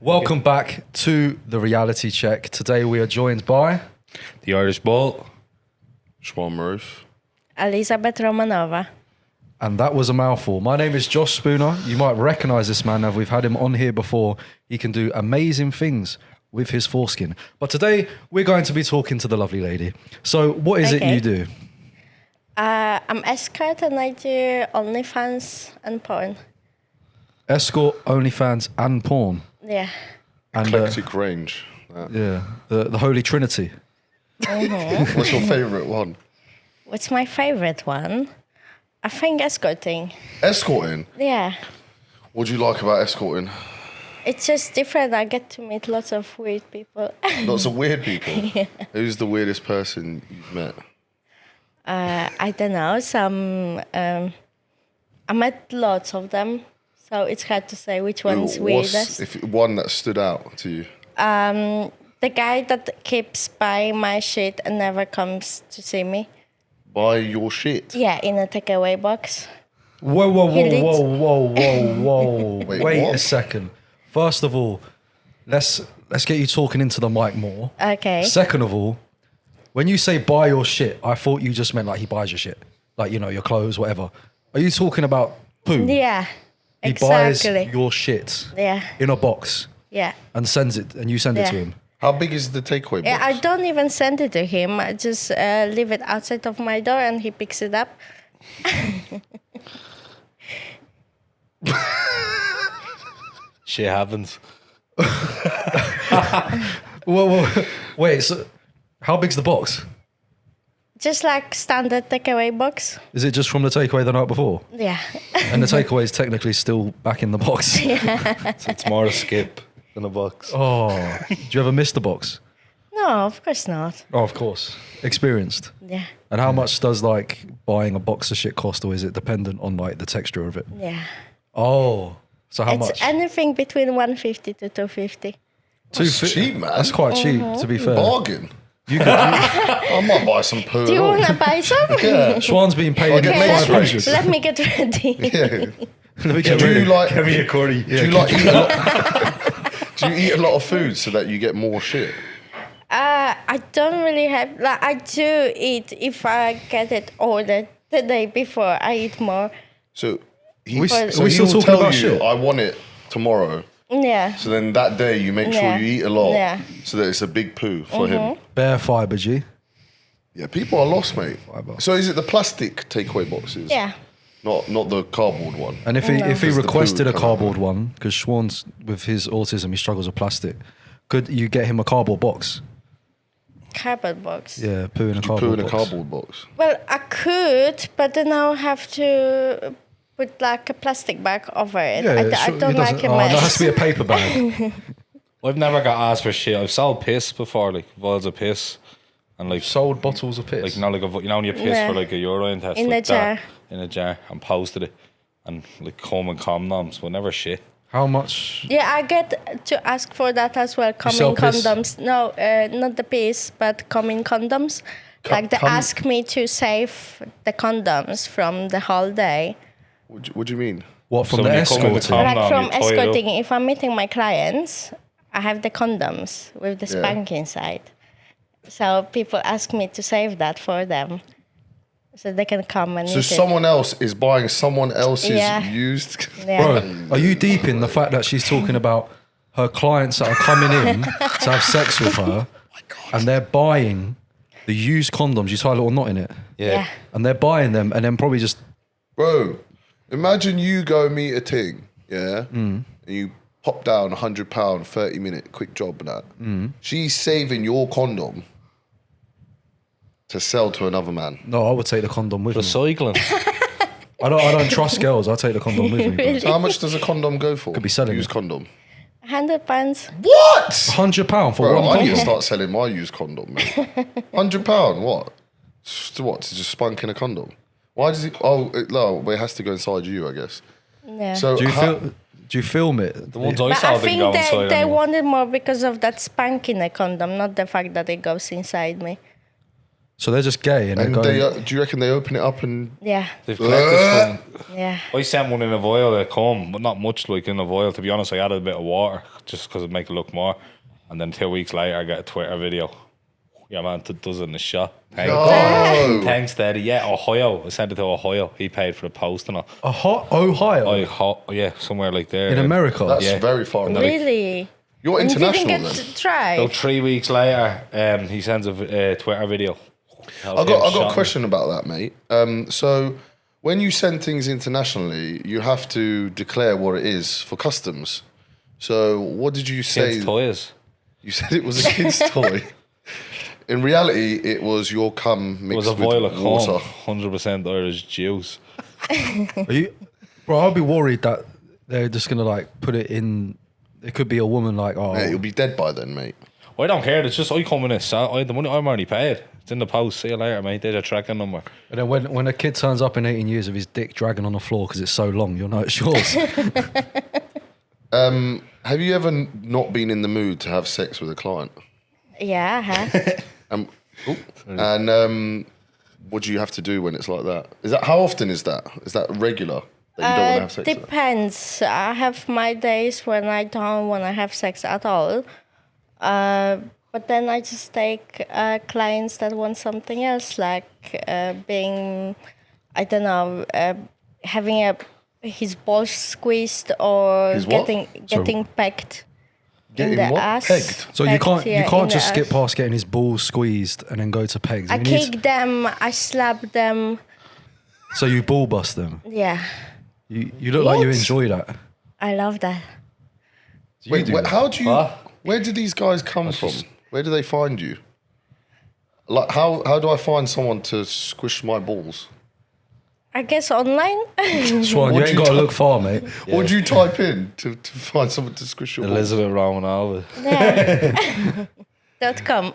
Welcome back to the Reality Check. Today we are joined by The Irish Ball. Schwan Roof. Elizabeth Romanova. and that was a mouthful. My name is Josh Spooner. You might recognise this man as we've had him on here before. He can do amazing things with his foreskin. But today we're going to be talking to the lovely lady. So what is it you do? I'm escort and I do OnlyFans and porn. Escort, OnlyFans and porn. Yeah. And Eclectic range. yeah, the Holy Trinity. What's your favourite one? What's my favorite one? I think escorting. Escorting. Yeah. What do you like about escorting? It's just different. I get to meet lots of weird people. Lots of weird people. Who's the weirdest person you've met? I don't know. I met lots of them. So it's hard to say which one's weirdest. If one that stood out to you? The guy that keeps buying my shit and never comes to see me. Buy your shit. Yeah, in a takeaway box. Whoa, whoa, He whoa, leads- whoa, whoa, whoa. Wait, Wait what? a second. First of all, let's get you talking into the mic more. Okay. Second of all, when you say buy your shit, I thought you just meant like he buys your shit. Like, you know, your clothes, whatever. Are you talking about poo? Yeah. He Exactly. buys your shit Yeah. in a box Yeah. and sends it, and you send it to Yeah. him. How big is the takeaway box? Yeah, I don't even send it to him. I just leave it outside of my door and he picks it up. Shit happens. Whoa. Wait, so how big's the box? Just like standard takeaway box. Is it just from the takeaway the night before? Yeah. And the takeaway is technically still back in the box. So it's more a skip than a box. Oh, do you ever miss the box? No, of course not. Oh, of course. Experienced. Yeah. And how much does like buying a box of shit cost, or is it dependent on like the texture of it? Yeah. Oh, so how It's much? anything between 150 to 250. That's cheap, man. That's quite cheap, to be fair. Bargain. You could, I might buy some poo. Do you want to buy some? Yeah. Schwan's being paid I'll get mixed 500. Let me get ready. Yeah. Let me get Do you ready. like? Give me a quarry. Do you like eat a lot? Do you eat a lot of food so that you get more shit? I don't really have, like, I do eat if I get it ordered the day before. I eat more. So he, we so still he'll talking tell about you, shit? I want it tomorrow. Yeah. So then that day you make sure Yeah. you eat a lot, Yeah. so that it's a big poo for him. Bare fibre, G. Yeah, people are lost, mate. So is it the plastic takeaway boxes? Yeah. Not the cardboard one. And if he Does the requested poo a come cardboard one, because Schwan's with his autism, he struggles with plastic. Could you get him a cardboard box? Cardboard box. Yeah, poo in a You cardboard poo in a box. cardboard box. Well, I could, but then I'll have to put like a plastic bag over it. I sure, don't he like doesn't- a Oh, mess. that has to be a paper bag. I've never got asked for shit. I've sold piss before, like vials of piss, and like Sold bottles of piss. like not like you know when you piss Yeah. for like a urine test In like a jar. that, in a jar, and posted it, and like comb and condoms, but never shit. How much? Yeah, I get to ask for that as well. sell Coming piss? condoms. No, not the piss, but coming condoms. Like they ask me to save the condoms from the whole day. What do you mean? What, from So the when you come in the escorting? Condom, Like from you tie it up. escorting, if I'm meeting my clients, I have the condoms with the Yeah. spank inside. So people ask me to save that for them. So they can come and So eat someone else is buying someone else's Yeah. used. it. Yeah. Bro, are you deep in the fact that she's talking about her clients that are coming in to have sex with her, and they're buying the used condoms? You tie a little knot in it, Yeah. and they're buying them, and then probably just Bro, imagine you go meet a ting, yeah, and you pop down £100, 30-minute quick job and that. She's saving your condom to sell to another man. no. I would take the condom with me. Recycling. I don't trust girls. I'll take the condom with me. Bro. So how much does a condom go for? Could be selling used it. condom. £100. What? £100 for Bro, one I need to condom. start selling my used condom, mate. £100, what? What, to just spunk in a condom? Why does it? Oh, no, it has to go inside you, I guess. Yeah. So Do you how- Do you film it? The ones I But saw I didn't think go they inside. anyway. wanted more because of that spank in the condom, not the fact that it goes inside me. So they're just gay and, And they're going. do you reckon they open it up and Yeah. They've collected some. Yeah. I sent one in a vial at come, but not much like in a vial. To be honest, I added a bit of water just because it make it look more. And then 2 weeks later, I get a Twitter video. Yeah, man, does it in the shop. Thanks. no. Thanks, Daddy. Yeah, Ohio. I sent it to Ohio. He paid for the post and all. Ohio? Yeah, somewhere like there. In America? That's Yeah. very far away. Really? You're And you international didn't then. get to try. So 3 weeks later, he sends a Twitter video. I got a question about that, mate. So when you send things internationally, you have to declare what it is for customs. So what did you say? Kids' toys. You said it was a kid's toy. In reality, it was your cum It was mixed a vial with of water. cum, 100% Irish juice. Bro, I'd be worried that they're just going to like put it in. It could be a woman like, oh. Mate, you'll be dead by then, mate. I don't care. It's just I come in it. So the money I'm already paid. It's in the post. See you later, mate. There's a tracking number. And then when a kid turns up in 18 years with his dick dragging on the floor because it's so long, you'll know it's yours. Have you ever not been in the mood to have sex with a client? Yeah, I have. And what do you have to do when it's like that? How often is that? Is that regular that you don't want to have sex? With? Depends. I have my days when I don't want to have sex at all. But then I just take clients that want something else, like being, I don't know, having his balls squeezed or His what? getting pegged. Getting in the what? ass. Pegged? So you Pegged, can't yeah, you can't in just the skip ass. past getting his balls squeezed and then go to pegs. I You need- kick them, I slap them. so you ball bust them. Yeah, You look like you What? enjoy that. I love that. Wait, how do you? Huh? Where do these guys come from? Where do they find you? Like, how do I find someone to squish my balls? I guess online. Swan, you What'd ain't you got to do? look far, mate. What do you type in to find someone to squish your balls? Elizabeth Romanova. Yeah. .com.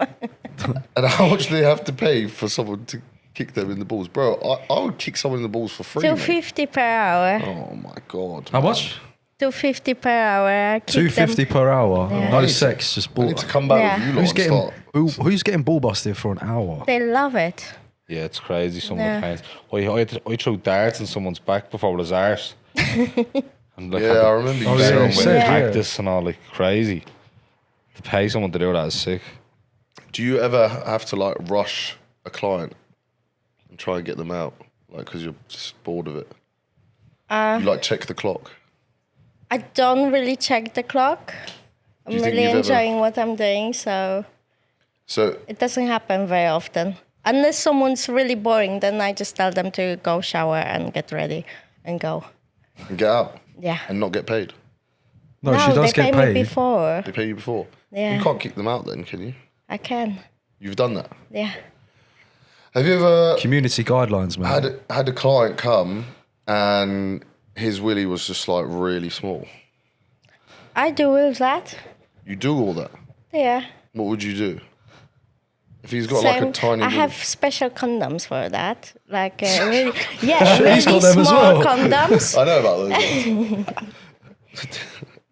And how much do they have to pay for someone to kick them in the balls? Bro, I would kick someone in the balls for free, mate. $2.50 per hour. Oh, my God. How much? $2.50 per hour. I kick $2.50 them. per hour. Yeah. No I need sex, just I ball. need to come back Yeah. with you lot Who's and getting start. who's getting ball busted for an hour? They love it. Yeah, it's crazy. Some Yeah. of the pains. I threw darts in someone's back before it was ours. And like, Yeah, I remember you Oh, yeah, saying you with said, yeah. practice and all, like crazy. To pay someone to do that is sick. Do you ever have to, like, rush a client and try and get them out? Like, because you're just bored of it? You, like, check the clock? I don't really check the clock. I'm you think really you've ever- enjoying what I'm doing, so So, it doesn't happen very often. Unless someone's really boring, then I just tell them to go shower and get ready and go. and get out Yeah. and not get paid. No, she does they get pay paid. me before. They pay you before. Yeah. You can't kick them out then, can you? I can. You've done that. Yeah. Have you ever Community guidelines, man. had a client come and his willy was just, like, really small? I do with that. You do all that. Yeah. What would you do? If he's got, like, a tiny I willy? have special condoms for that. Like, really, yeah, really got them as small well. condoms. I know about those ones.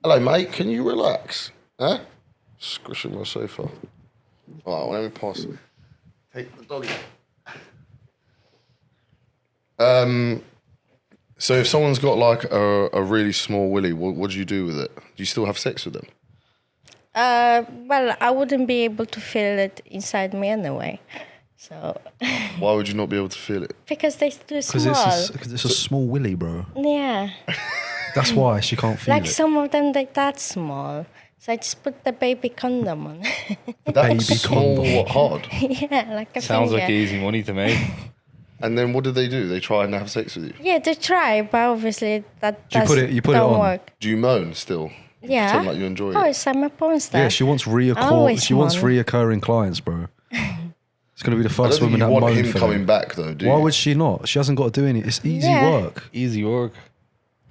Hello, mate. Can you relax? Huh? Squishing my sofa. All right, well, let me pass it. Take the doggy. So if someone's got, like, a really small willy, what do you do with it? Do you still have sex with them? Well, I wouldn't be able to feel it inside me anyway. So, Why would you not be able to feel it? because they're too Because small. it's a small willy, bro. Yeah. That's why she can't feel Like it. some of them, they're that small. So I just put the baby condom on. That's Baby small, condom. what, hard. Yeah, like a Sounds finger. like easy money to me. And then what do? They try and have sex with you? Yeah, they try, but obviously that You put it- you put it don't on. work. Do you moan still? You Yeah. Pretend like you enjoy Of it? course, I'm a porn star. Yeah, she wants Always she wants one. reoccurring clients, bro. It's gonna be the I don't first think woman you that want moaned him for coming them. back, though, do Why you? would she not? She hasn't got to do anything. It's easy Yeah. work, Easy work.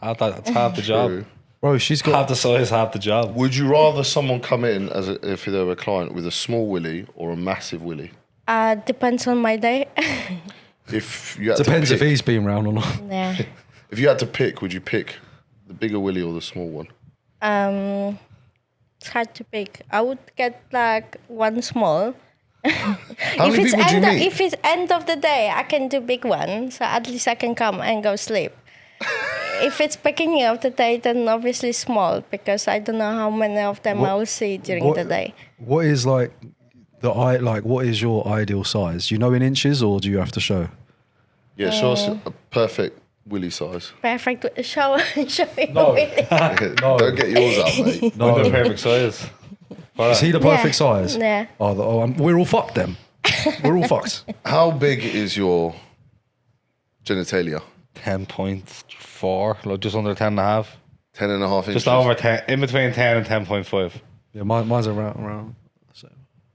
It's half the job. True. bro. She's Half got. the size, half the job. Would you rather someone come in if they were a client with a small willy or a massive willy? Depends on my day. If you had Depends to if pick, he's been round or not. Yeah. if you had to pick, would you pick the bigger willy or the small one? It's hard to pick. I would get like one small How many people do you meet? If it's end of the day, I can do big one, so at least I can come and go sleep. If it's beginning of the day, then obviously small, because I don't know how many of them I will see during the day. What is like what is your ideal size? Do you know in inches or do you have to show? Yeah, show us a perfect willy size. Perfect. Show me. No. Don't get yours out, mate. No, the perfect size. Is he the perfect size? Yeah. We're all fucked then. We're all fucked. How big is your genitalia? 10.4, like just under 10 and a half. 10 and a half inches. Just over 10, in between 10 and 10.5. Yeah, mine's around. So.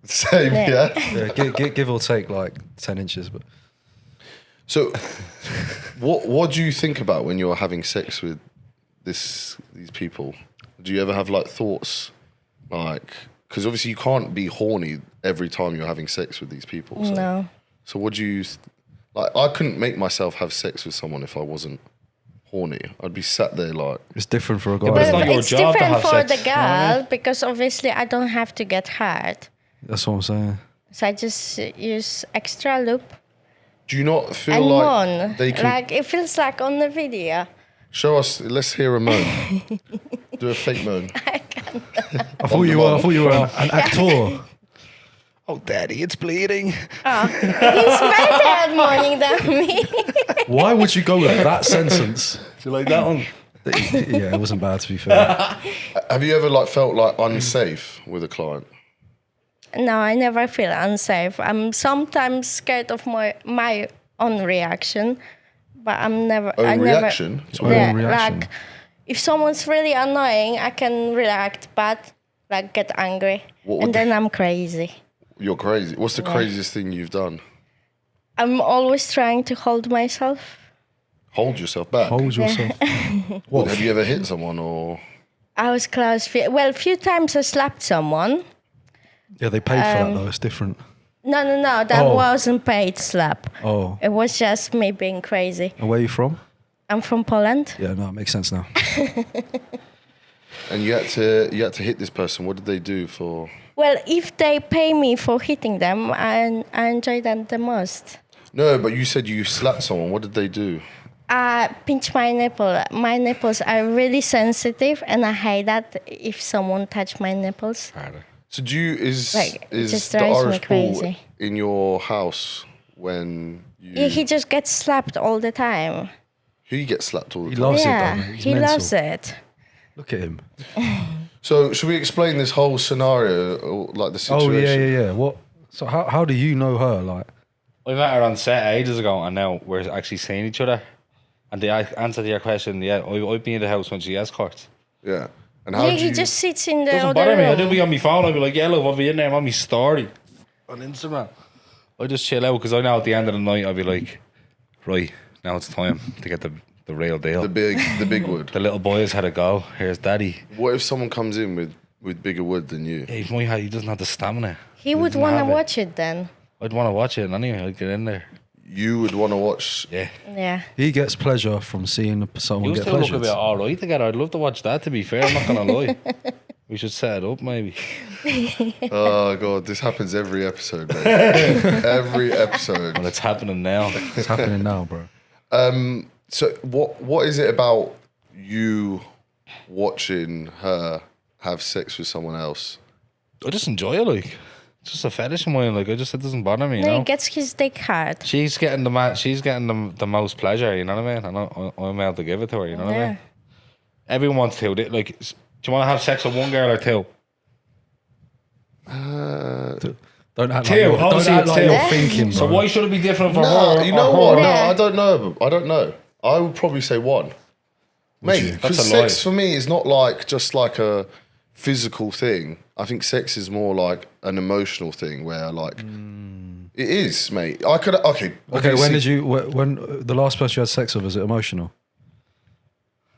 Same, yeah. Yeah, give or take like 10 inches, but. So, what do you think about when you're having sex with these people? Do you ever have like thoughts, like, because obviously you can't be horny every time you're having sex with these people. So, No. So what do you like? I couldn't make myself have sex with someone if I wasn't horny. I'd be sat there like. It's different for a guy. Yeah, but it's But not your it's job to different have for sex, the you know what I girl because obviously I don't have to get hard. That's what I'm saying. So I just use extra loop Do you not feel and like moan. they can Like it feels like on the video. show us? Let's hear a moan. Do a fake moan. I thought you were an actor. Oh, daddy, it's bleeding. He's better at moaning than me. Why would you go with that sentence? Do you like that one? Yeah, it wasn't bad to be fair. Have you ever like felt like unsafe with a client? No, I never feel unsafe. I'm sometimes scared of my own reaction, but I'm never. I reaction? It's my own reaction. Like, if someone's really annoying, I can react bad, like get angry, What would and then I'm crazy. You're crazy. What's the craziest thing you've done? I'm always trying to hold myself. Hold yourself back. Hold yourself. What, have you ever hit someone or? I was close. Well, a few times I slapped someone. Yeah, they paid for that though. It's different. No, that Oh. wasn't paid slap. Oh, It was just me being crazy. and where are you from? I'm from Poland. Yeah, no, it makes sense now. And you had to hit this person. What did they do for? Well, if they pay me for hitting them, I enjoy them the most. No, but you said you slapped someone. What did they do? Pinch my nipple. My nipples are really sensitive, and I hate that if someone touch my nipples. So do you is Like, it is just the drives me Irish pool crazy. in your house when you? He just gets slapped all the time. He gets slapped all the He time. loves it, Yeah, though. He's he mental. loves it. Look at him. So should we explain this whole scenario, or like the situation? Oh yeah. What? So how do you know her? Like, We met her on set ages ago, and now we're actually seeing each other. And the answer to your question, yeah, I'd be in the house when she escorts. Yeah. And how Yeah, do he you? just sits in the Doesn't other bother me. room. I'd be on my phone. I'd be like, yeah, look, I'll be in there on my story on Instagram. I just chill out because I know at the end of the night I'll be like, right, now it's time to get the real deal. the big wood. The little boys had a go. Here's daddy. What if someone comes in with bigger wood than you? Yeah, he doesn't have the stamina. He would doesn't want to have it. watch it then. I'd want to watch it anyway. I'd get in there. You would want to watch. Yeah. Yeah. he gets pleasure from seeing someone You get still look pleasure. a bit all right together. I'd love to watch that, to be fair. I'm not going to lie. We should set it up, maybe. Oh god, this happens every episode, mate. Every episode. Well, it's happening now. It's happening now, bro. So what is it about you watching her have sex with someone else? I just enjoy it, like. It's just a fetish of mine. Like, it doesn't bother me, you No, know? he gets his dick hard. She's getting the most pleasure, you know what I mean? And I'm able to give it to her, you know what I mean? Everyone wants to. Like, do you want to have sex with one girl or two? Don't act Two, like, don't obviously act it's like two. you're thinking, bro. So why should it be different for No, her? you know or what? her? No, Yeah. I don't know. I don't know. I would probably say one. Mate, you? because That's a sex lie. for me is not like just like a physical thing. I think sex is more like an emotional thing where like it is, mate. I could okay. Okay, when see- did you? When the last person you had sex with, was it emotional?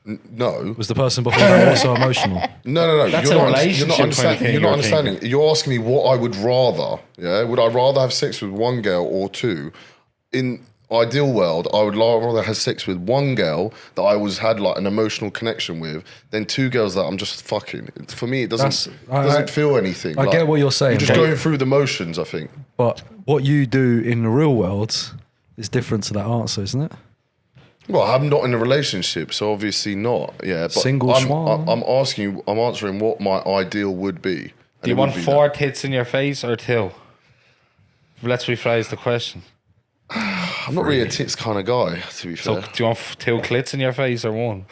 No. Was the person before that also emotional? No. That's you're a not, relationship you're not kind of understanding. thing You're not you're understanding. You're asking me what I would rather. Yeah, would I rather have sex with one girl or two? In ideal world, I would rather have sex with one girl that I had like an emotional connection with than two girls that I'm just fucking. For me, it doesn't I feel anything. I get what you're saying, You're just but- going through the motions. I think. But what you do in the real world is different to that answer, isn't it? Well, I'm not in a relationship, so obviously not. Yeah, but Single swan. I'm asking you. I'm answering what my ideal would be. Do And you it want would be 4 tits in your face or 2? Let's rephrase the question. I'm not really a tits kind of guy, to be So fair. do you want 2 clits in your face or 1?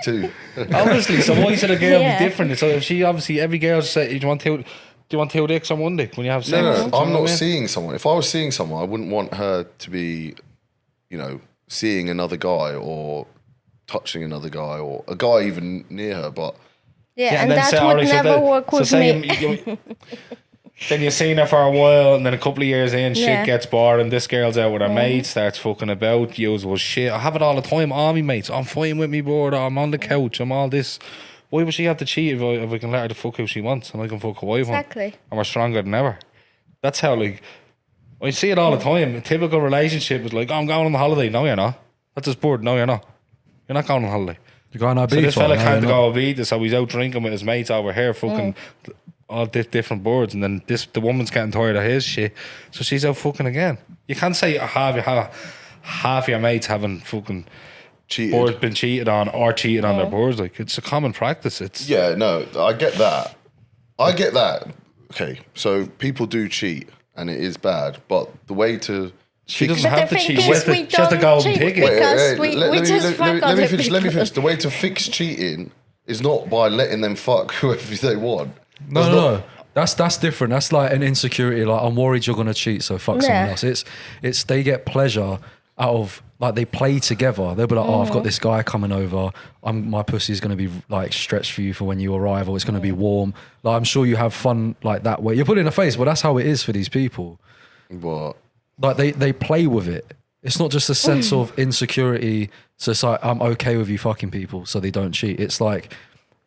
2. Obviously, so why should a girl Yeah. be different? So if she obviously every girl say, do you want 2 dicks or 1 dick when you have sex? No, Do you know I'm what not I mean? seeing someone. If I was seeing someone, I wouldn't want her to be, seeing another guy or touching another guy or a guy even near her. But Yeah, and then that say, would alright, so never work with say me. then you've seen her for a while, and then a couple of years in, shit Yeah. gets bored, and this girl's out with her mate, starts fucking about, usual shit. I have it all the time. All my mates, I'm fighting with me board, I'm on the couch, I'm all this. Why would she have to cheat if I can let her to fuck who she wants and I can fuck who I want? Exactly. And we're stronger than ever. That's how, like, I see it all the time. A typical relationship is like, oh, I'm going on holiday. No, you're not. That's just bored. No, you're not. You're not going on holiday. You're going to So this fella can't go. go Ibiza, so he's out drinking with his mates over here, fucking all different boards, and then the woman's getting tired of his shit, so she's out fucking again. You can't say half your mates haven't fucking cheated. boards been cheated on or cheated on their boards. Like, it's a common practice. It's Yeah, no, I get that. Okay, so people do cheat and it is bad, but the way to she fix doesn't But have the to thing cheat. is, we She has the don't golden cheat. ticket. Because we just fuck let other me finish. Let me people. finish. The way to fix cheating is not by letting them fuck whoever they want. No. That's different. That's like an insecurity. Like, I'm worried you're gonna cheat, so fuck someone Yeah. else. It's they get pleasure out of, like, they play together. They'll be like, oh, I've got this guy coming over. My pussy's gonna be like stretched for you for when you arrive, or it's gonna be warm. Like, I'm sure you have fun like that way. You're putting in a face, but that's how it is for these people. But Like, they play with it. It's not just a sense of insecurity. So it's like, I'm okay with you fucking people, so they don't cheat. It's like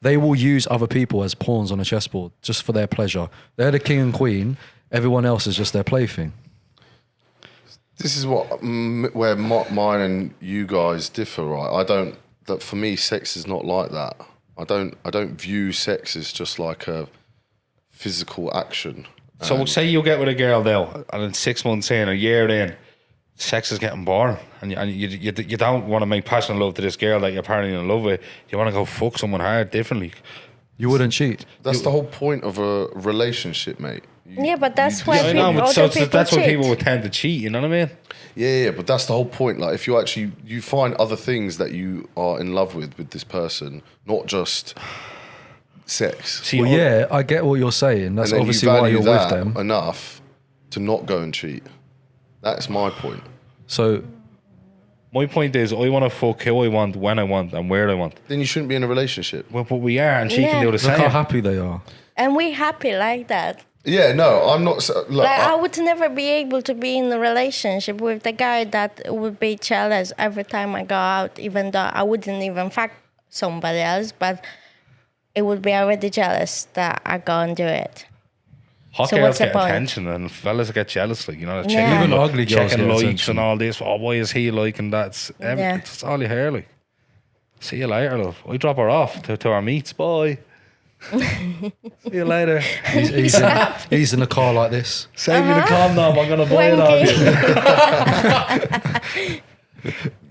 they will use other people as pawns on a chessboard just for their pleasure. They're the king and queen. Everyone else is just their plaything. this is where mine and you guys differ, right? That for me, sex is not like that. I don't view sex as just like a physical action. So say you get with a girl now, and then 6 months in, a year in, sex is getting boring, and you don't want to make passionate love to this girl that you're apparently in love with. You want to go fuck someone hard differently. You wouldn't cheat. That's the whole point of a relationship, mate. Yeah, but that's why I know, people, but other people that's why cheat. people would tend to cheat. You know what I mean? Yeah, but that's the whole point. Like, if you find other things that you are in love with this person, not just sex. See, Well, yeah, I get what you're saying. That's and then obviously you why value you're with that them. enough to not go and cheat. That's my point. So my point is, I want to fuck who I want, when I want, and where I want. Then you shouldn't be in a relationship. Well, but we are, and she can Yeah. do the look same. how happy they are. And we're happy like that. Yeah, no, I'm not. Look, Like, I would never be able to be in a relationship with the guy that would be jealous every time I go out, even though I wouldn't even fuck somebody else, but it would be already jealous that I go and do it. Hot So girls what's the get point? attention, and fellas get jealous. Like, you know, Yeah. Even ugly girls checking get likes attention. and all this. Oh, why is he liking that? Yeah. It's all you hear. Like, see you later, love. I drop her off to our meets. Bye. See you later. He's in a car like this. Save me the condom. I'm gonna buy it off you.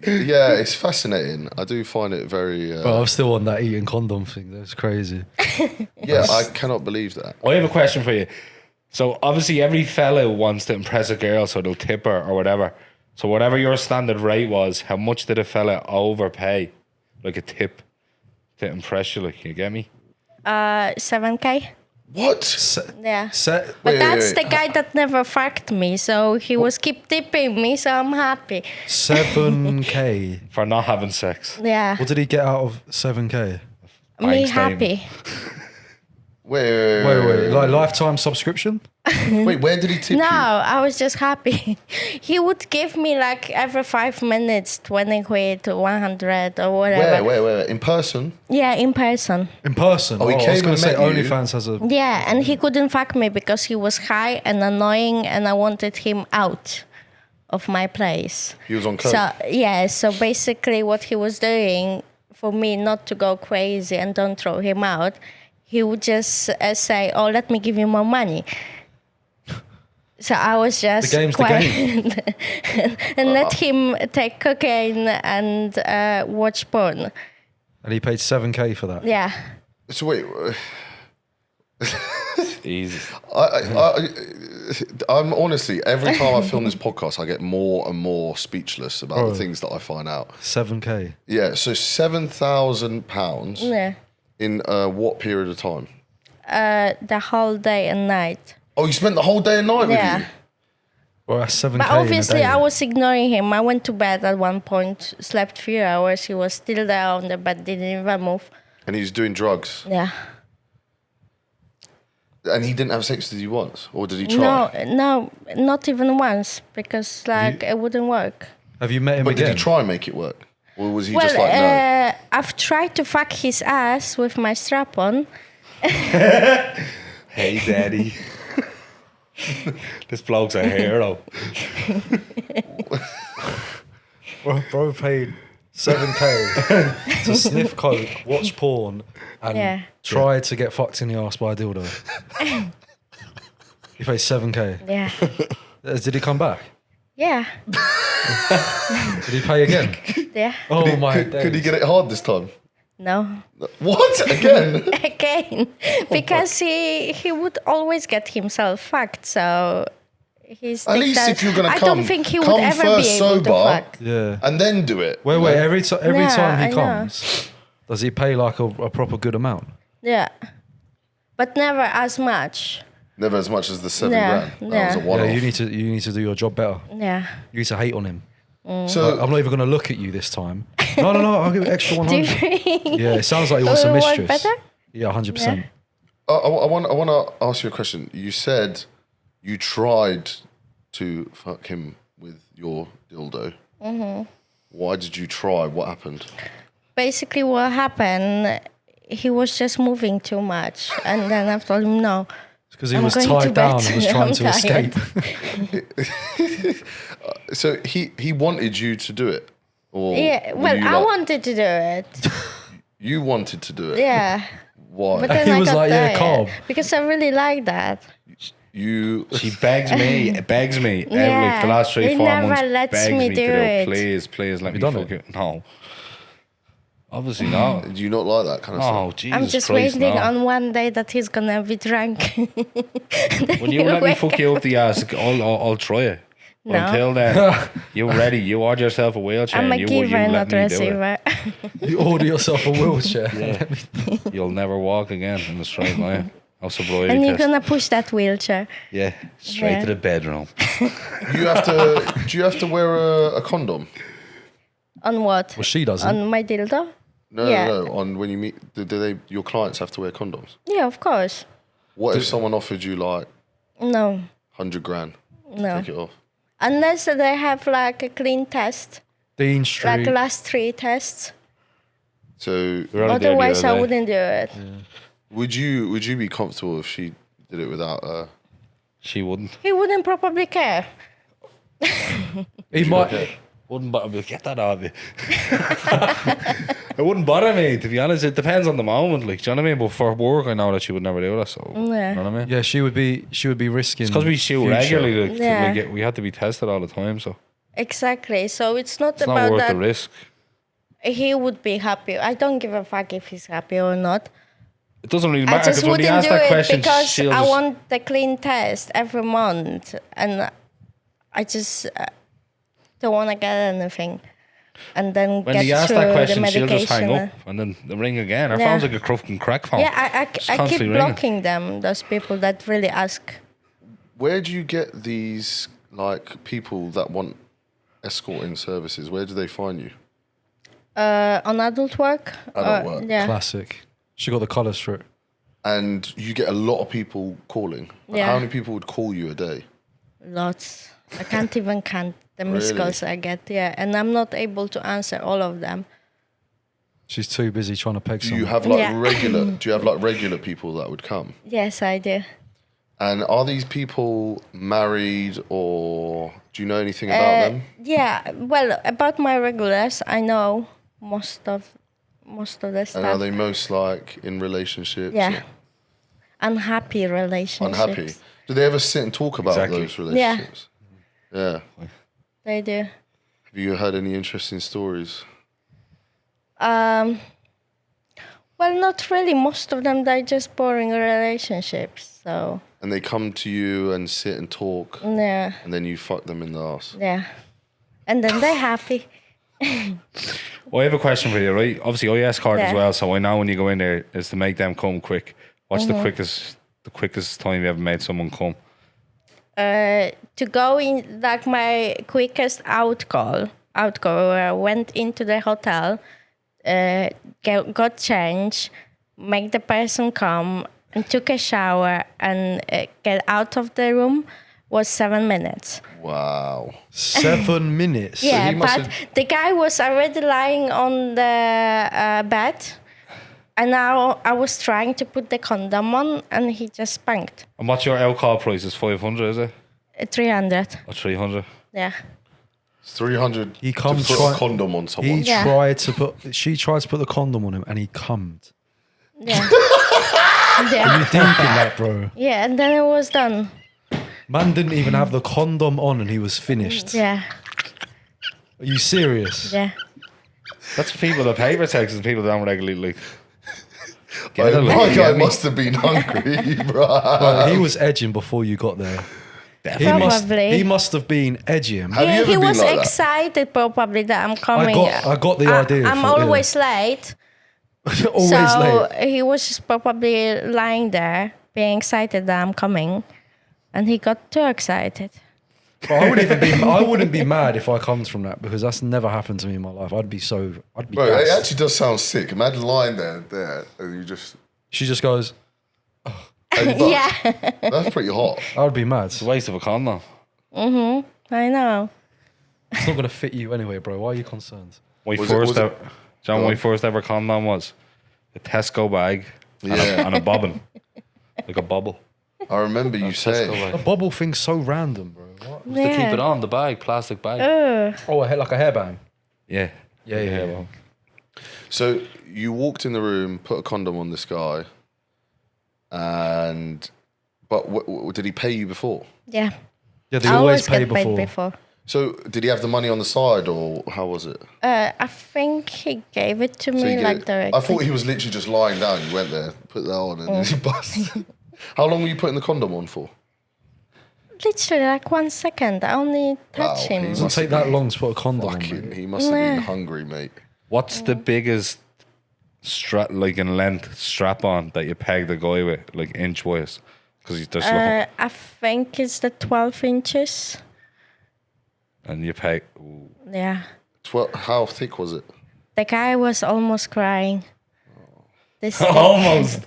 yeah, it's fascinating. I do find it very. But I'm still on that eating condom thing. That's crazy. Yeah, I cannot believe that. I have a question for you. So obviously every fella wants to impress a girl, so they'll tip her or whatever. So whatever your standard rate was, how much did a fella overpay, like a tip, to impress you? Like, you get me? 7K? What? Yeah. Set. But Wait, that's wait. the guy that never fucked me, so he was keep tipping me, so I'm happy. 7K. For not having sex. Yeah. What did he get out of 7K? Me Einstein. happy. Wait, like lifetime subscription? Wait, where did he tip No, you? I was just happy. He would give me like every 5 minutes 20 quid, 100 or whatever. Where? In person? Yeah, in person. In person? Oh, he I was came going and to say met you? OnlyFans has a... Yeah, and he couldn't fuck me because he was high and annoying and I wanted him out of my place. He was on coke. So, yeah, so basically what he was doing for me not to go crazy and don't throw him out, he would just say, oh, let me give you more money. So I was just game's the quiet and let him take cocaine and watch porn. And he paid 7K for that. Yeah. So wait, Easy. I'm honestly, every time I film this podcast, I get more and more speechless about Bro. the things that I find out. 7K. Yeah, so £7,000 Yeah. in what period of time? The whole day and night. Oh, you spent the whole day and night Yeah. with you? Well, that's 7K. But in a obviously, day. I was ignoring him. I went to bed at one point, slept 3 hours. He was still there on the bed, didn't even move. And he was doing drugs. Yeah. And he didn't have sex with you once? Or did he try? No, not even once, because it wouldn't work. Have you met him But again? did he try and make it work? Or was he Well, just like, no? I've tried to fuck his ass with my strap on. Hey, daddy. This bloke's a hero. Bro paid 7K to sniff coke, watch porn, and Yeah. try to get fucked in the ass by a dildo. He paid 7K. Yeah. Did he come back? Yeah. Did he pay again? Yeah. Oh my Could he days. get it hard this time? No. What? Again? Again. Because he would always get himself fucked, so he's At least if you're going to I come, don't think he would come ever first be able to sober fuck. Yeah. and then do it. Wait, every Yeah, time I he know. comes, does he pay like a proper good amount? Yeah. But never as much. Never as much as the 7 Yeah, grand. That was a yeah. one-off. Yeah, you need to do your job better. Yeah. You need to hate on him. So I'm not even going to look at you this time. No, I'll give it extra 100. Yeah, it sounds like he wants a You want mistress. better? Yeah, 100%. I want to ask you a question. You said you tried to fuck him with your dildo. Mm-hmm. Why did you try? What happened? Basically, what happened, he was just moving too much. And then I told him, no. Because he I'm was going to tied down bed. and was trying I'm to tired. escape. So he wanted you to do it? Or Yeah, were well, you I like- wanted to do it. You wanted to do it? Yeah. Why? But then He I was got like, yeah, tired. calm. Because I really like that. You... She begs me every Yeah, the last 3-4 he never months. lets Begs me me do to do it. Please let me done fuck it? it. No. Obviously not. Do you not like that kind of Oh, stuff? Jesus I'm just Christ, waiting no. on one day that he's gonna be drunk. When you let me fuck you up the ass, I'll try it. But No. until then, you ready. You order yourself a wheelchair I'm a and you giver, let not me do it. receiver. You order yourself a wheelchair. You'll never walk again in the straight line. I'll sobriety And you're test. gonna push that wheelchair. Yeah, straight Yeah. to the bedroom. You have to... Do you have to wear a condom? On what? Well, she doesn't. On my dildo? No, Yeah. no. On when you meet... Do they... Your clients have to wear condoms? Yeah, of course. What if someone offered you like No, 100 grand to no. take it off? Unless they have like a clean test, Dean Street. like last 3 tests. So We were only there the Otherwise, other I day. wouldn't do it. would you be comfortable if she did it without She wouldn't. He wouldn't probably care. he might. Wouldn't bother me. Get that out of you. It wouldn't bother me, to be honest. It depends on the moment, like, do you know what I mean? But for work, I know that she would never do that. So, Yeah. you know what I mean? Yeah, she would be risking. Because we shoot future. regularly, like, Yeah. we had to be tested all the time, so Exactly. So it's not it's not about worth that. the risk. He would be happy. I don't give a fuck if he's happy or not. It doesn't really I matter just because when you wouldn't ask do that it question, because she'll I just, want the clean test every month, and I just don't want to get anything, and then when get you ask through that the question, medication. she'll just hang up and then the ring again. Her Yeah. phone's like a fucking crack phone. Yeah, I It's keep constantly ringing. blocking them. Those people that really ask. Where do you get these like people that want escorting services? Where do they find you? On adult work. Adult work. Yeah. Classic. She got the colours for it. And you get a lot of people calling. Like, Yeah. how many people would call you a day? Lots. I can't even count the missed Really? calls I get. Yeah, and I'm not able to answer all of them. She's too busy trying to peg Do someone. you have like Yeah. regular? Do you have like regular people that would come? Yes, I do. And are these people married or do you know anything about them? Yeah. Well, about my regulars, I know most of the And are stuff. they most like in relationships? Yeah. or- unhappy relationships. Unhappy. Do they ever sit and talk about Exactly. those relationships? Yeah. They do. Have you had any interesting stories? Well, not really. Most of them, they're just boring relationships. So, And they come to you and sit and talk, yeah, and then you fuck them in the ass. yeah. And then they're happy. Well, I have a question for you, right? Obviously, I ask hard as Yeah. well, so I know when you go in there is to make them come quick. What's Mm-hmm. the quickest time you ever made someone come? To go in, like my quickest outgo, I went into the hotel, got changed, make the person come, and took a shower and get out of the room was 7 minutes. Wow. 7 minutes. Yeah, he must but the guy was already lying on the bed, and now I was trying to put the condom on, and he just spanked. And what's your alcohol price? Is 500, is it? 300. Or 300? Yeah. It's 300 He to comes put try- a condom on someone. Yeah. She tried to put the condom on him and he cummed. Yeah. You yeah. deep in that, bro. Yeah, and then it was done. Man didn't even have the condom on and he was finished. Yeah. Are you serious? Yeah. That's for people that pay for sex and people that don't regularly like. Get Like, it, like, my you guy get me? must have been hungry, bro. Bro, he was edging before you got there. Probably. He must have been edging. Have you Yeah, ever he been was like that? excited probably that I'm coming. I got the idea. I'm for it, always late. yeah. Always So late. he was just probably lying there, being excited that I'm coming. And he got too excited. But I wouldn't be mad if I comes from that because that's never happened to me in my life. I'd be Bro, it gassed. actually does sound sick. Imagine lying there, and you just... She just goes, Hey, bucks. Yeah, That's pretty hot. I would be mad. It's a waste of a condom. I know. It's not going to fit you anyway, bro. Why are you concerned? My Was first it- ever, John, Go my on. first ever condom was a Tesco bag and, Yeah. and a bobbin. Like a bubble. I remember you Tesco saying... bag. The bubble thing's so random, bro. What? To keep it on, the bag, plastic bag. Oh, like a hairband. Yeah. Yeah. well. So you walked in the room, put a condom on this guy, and... But did he pay you before? Yeah. Yeah, they I always always pay get paid before. before. So did he have the money on the side, or how was it? I think he gave it to So me you like get- directly. I thought he was literally just lying down. You went there, put that on, and then he busted. How long were you putting the condom on for? Literally like 1 second. I only touched him. It doesn't take that long to put a condom on, Fucking, mate. he must have been hungry, mate. What's the biggest strap, like in length, strap on that you peg the guy with, like inch wise? Because he's just looking. I think it's the 12 inches. And you peg. Ooh. Yeah. How thick was it? The guy was almost crying. This Almost.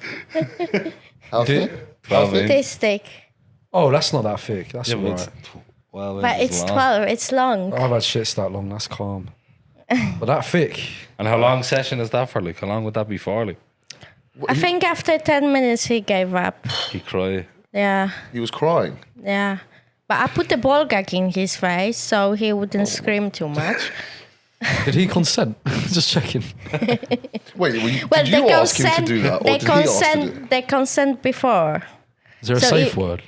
How Did- thick? 12 inch. This thick. Oh, that's not that thick. That's Yeah, but alright. it's 12 But inches it's long. 12. It's long. I've had shits that long. That's calm. But that thick. And how long session is that for? Like, how long would that be for? Like, I think after 10 minutes he gave up. he cry. Yeah. He was crying. Yeah. But I put the ball gag in his face so he wouldn't scream too much. Did he consent? Just checking. Wait, Well, did you ask him to do that, or did he ask to do it? They consent before. Is there a So safe it- word?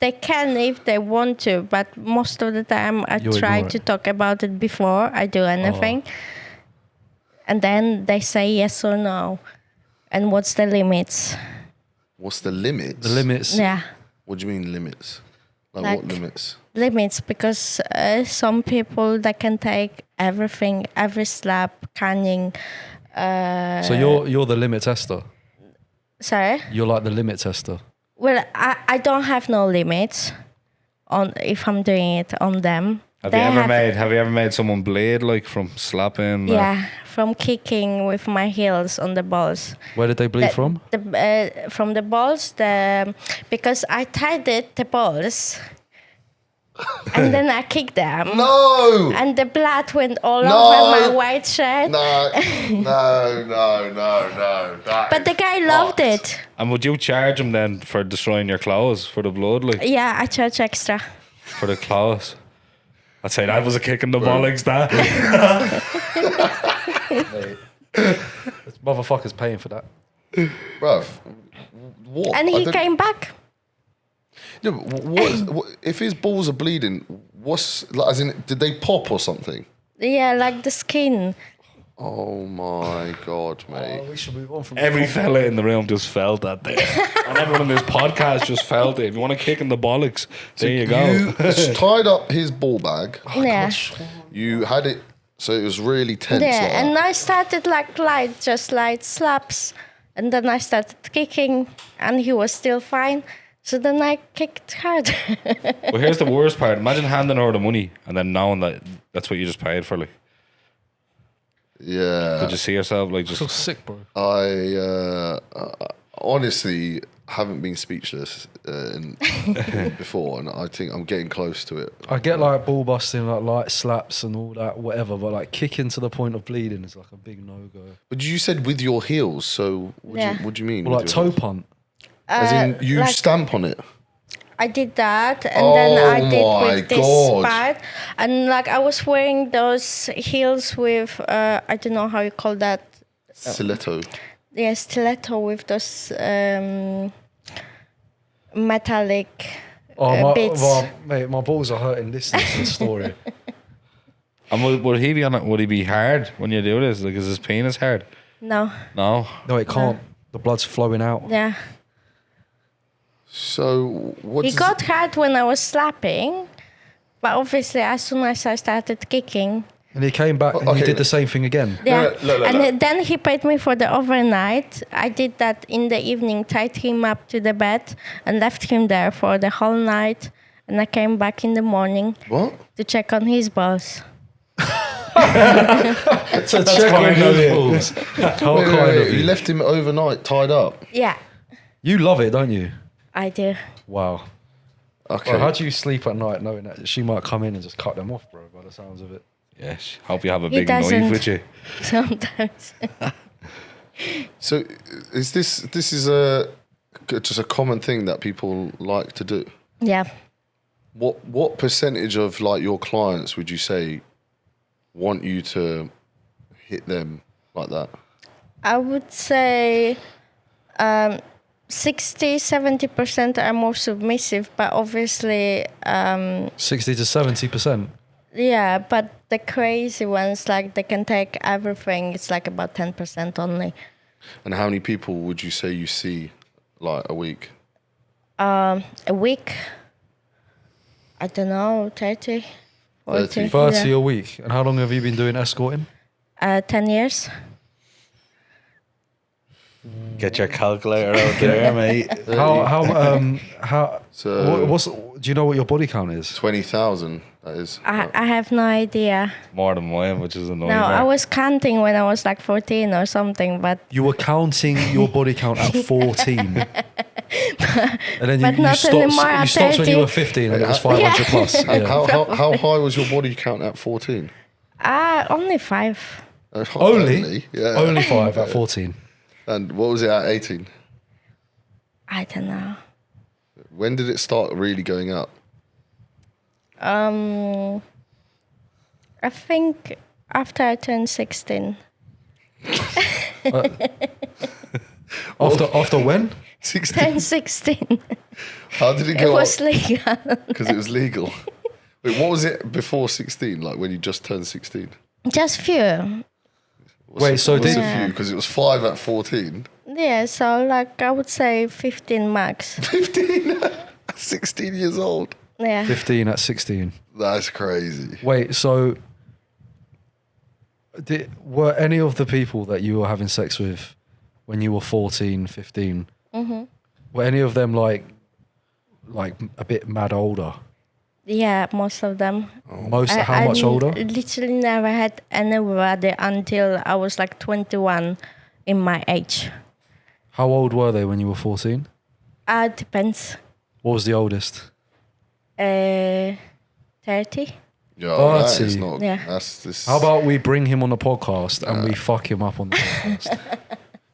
They can if they want to, but most of the time I You try ignore to it. talk about it before I do anything. And then they say yes or no. And what's the limits? What's the limits? The limits. Yeah. What do you mean limits? Like what Like- limits? Limits, because some people that can take everything, every slap, canning. So you're the limit tester. Sorry? You're like the limit tester. Well, I don't have no limits on if I'm doing it on them. Have They you ever made someone bleed, like from slapping? or- Yeah, from kicking with my heels on the balls. Where did they bleed from? From the balls, because I tied the balls, and then I kicked them, No! and the blood went all No! over my white shirt. No, no. But the guy loved it. And would you charge him then for destroying your clothes for the blood, like Yeah, I charge extra. for the clothes? I'd say that was a kick in the bollocks, that. This motherfucker's paying for that. Bruv, What? And I he don't- came back. Yeah, but what if his balls are bleeding? What's like, as in? Did they pop or something? Yeah, like the skin. Oh my god, mate! we should move on from Every fella in the room just felt that there. And everyone in this podcast just felt it. If you want to kick in the bollocks, there you go. You tied up his ball bag. Yeah. You had it, so it was really tense. Yeah, like and that. I started like light slaps, and then I started kicking, and he was still fine. So then I kicked hard. Well, here's the worst part. Imagine handing her the money and then knowing that that's what you just paid for. Like, Yeah, did you see yourself like so just? sick, bro. I honestly haven't been speechless before, and I think I'm getting close to it. I get like ball busting, like light slaps and all that, whatever, but like kicking to the point of bleeding is like a big no go. But you said with your heels, so Yeah. what do you mean? Or like with toe your heels? punt. As in you like- stamp on it. I did that, and then I Oh did my with this God. part, and like I was wearing those heels with I don't know how you call that. Stiletto. Yeah, stiletto with those metallic bits. Well, mate, my balls are hurting listening to the story. And would he be on it? Would he be hard when you do this? Like, is his penis hard? No, No. No, it can't. The blood's flowing out. yeah. So what? He does got hurt when I was slapping, but obviously as soon as I started kicking, And he came back and he Okay. did the same thing again. yeah. no, And then he paid me for the overnight. I did that in the evening, tied him up to the bed and left him there for the whole night. And I came back in the morning What? to check on his balls. To check on kind of his it. balls. How Wait, kind of you you. left him overnight tied up. Yeah, You love it, don't you? I do. Wow. Okay. Well, how do you sleep at night knowing that she might come in and just cut them off, bro, by the sounds of it? Yes. Hope you have a He big knife doesn't. with you. Sometimes. So is this is a just a common thing that people like to do? Yeah. What percentage of like your clients would you say want you to hit them like that? I would say 60-70% are more submissive, but obviously 60 to 70%. yeah, but the crazy ones, like they can take everything, it's like about 10% only. And how many people would you say you see like a week? A week, I don't know, 30, 40. 30 yeah. a week. And how long have you been doing escorting? 10 years. Get your calculator out there, mate. How So- do you know what your body count is? 20,000. That is. I have no idea. More than mine, which is annoying. No, I was counting when I was like 14 or something, but You were counting your body count at 14. And then But you not stopped, anymore you at stopped when you 30. were 15 and it was 500 plus. And Yeah. how high was your body count at 14? only 5. Only? Yeah. Only 5 at 14. And what was it at 18? I don't know. When did it start really going up? I think after I turned 16. After when? 16. Turned 16. How did it It go was up? legal. Because it was legal. Wait, what was it before 16? Like when you just turned 16? Just few. Wait, so What's did- a few? Because it was 5 at 14. Yeah, so like I would say 15 max. 15 at 16 years old. Yeah. 15 at 16. That's crazy. Wait, so were any of the people that you were having sex with when you were 14, 15, were any of them like a bit mad older? Yeah, most of them. How much older? Literally never had anybody until I was like 21 in my age. How old were they when you were 14? Depends. What was the oldest? 30. Yeah, Oh, that I is see. not. Yeah. That's this. How about we bring him on the podcast and we fuck him up on the podcast?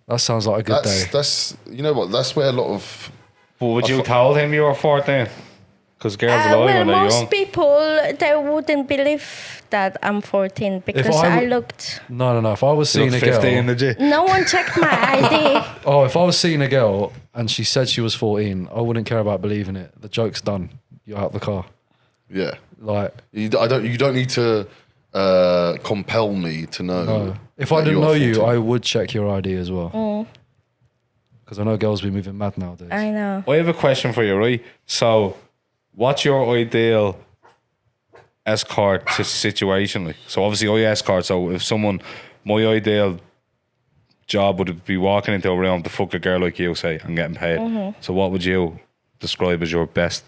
That sounds like a good day. That's you know what? That's where a lot of But would you told him you were 14? Because girls lie well, when they're most young. people, they wouldn't believe that I'm 14 because I I w- looked. No. If I was You seeing look a 50 in girl, the gym. No one checked my ID. oh, if I was seeing a girl and she said she was 14, I wouldn't care about believing it. The joke's done. You're out the car. Yeah. Like, You don't need to compel me to know. no. If I that didn't you're know you, 14. I would check your ID as well. Because I know girls be moving mad nowadays. I know. I have a question for you, right? So, what's your ideal escort situation like? So, obviously, I escort. So, if my ideal job would be walking into a room to fuck a girl like you, say, and getting paid. So, what would you describe as your best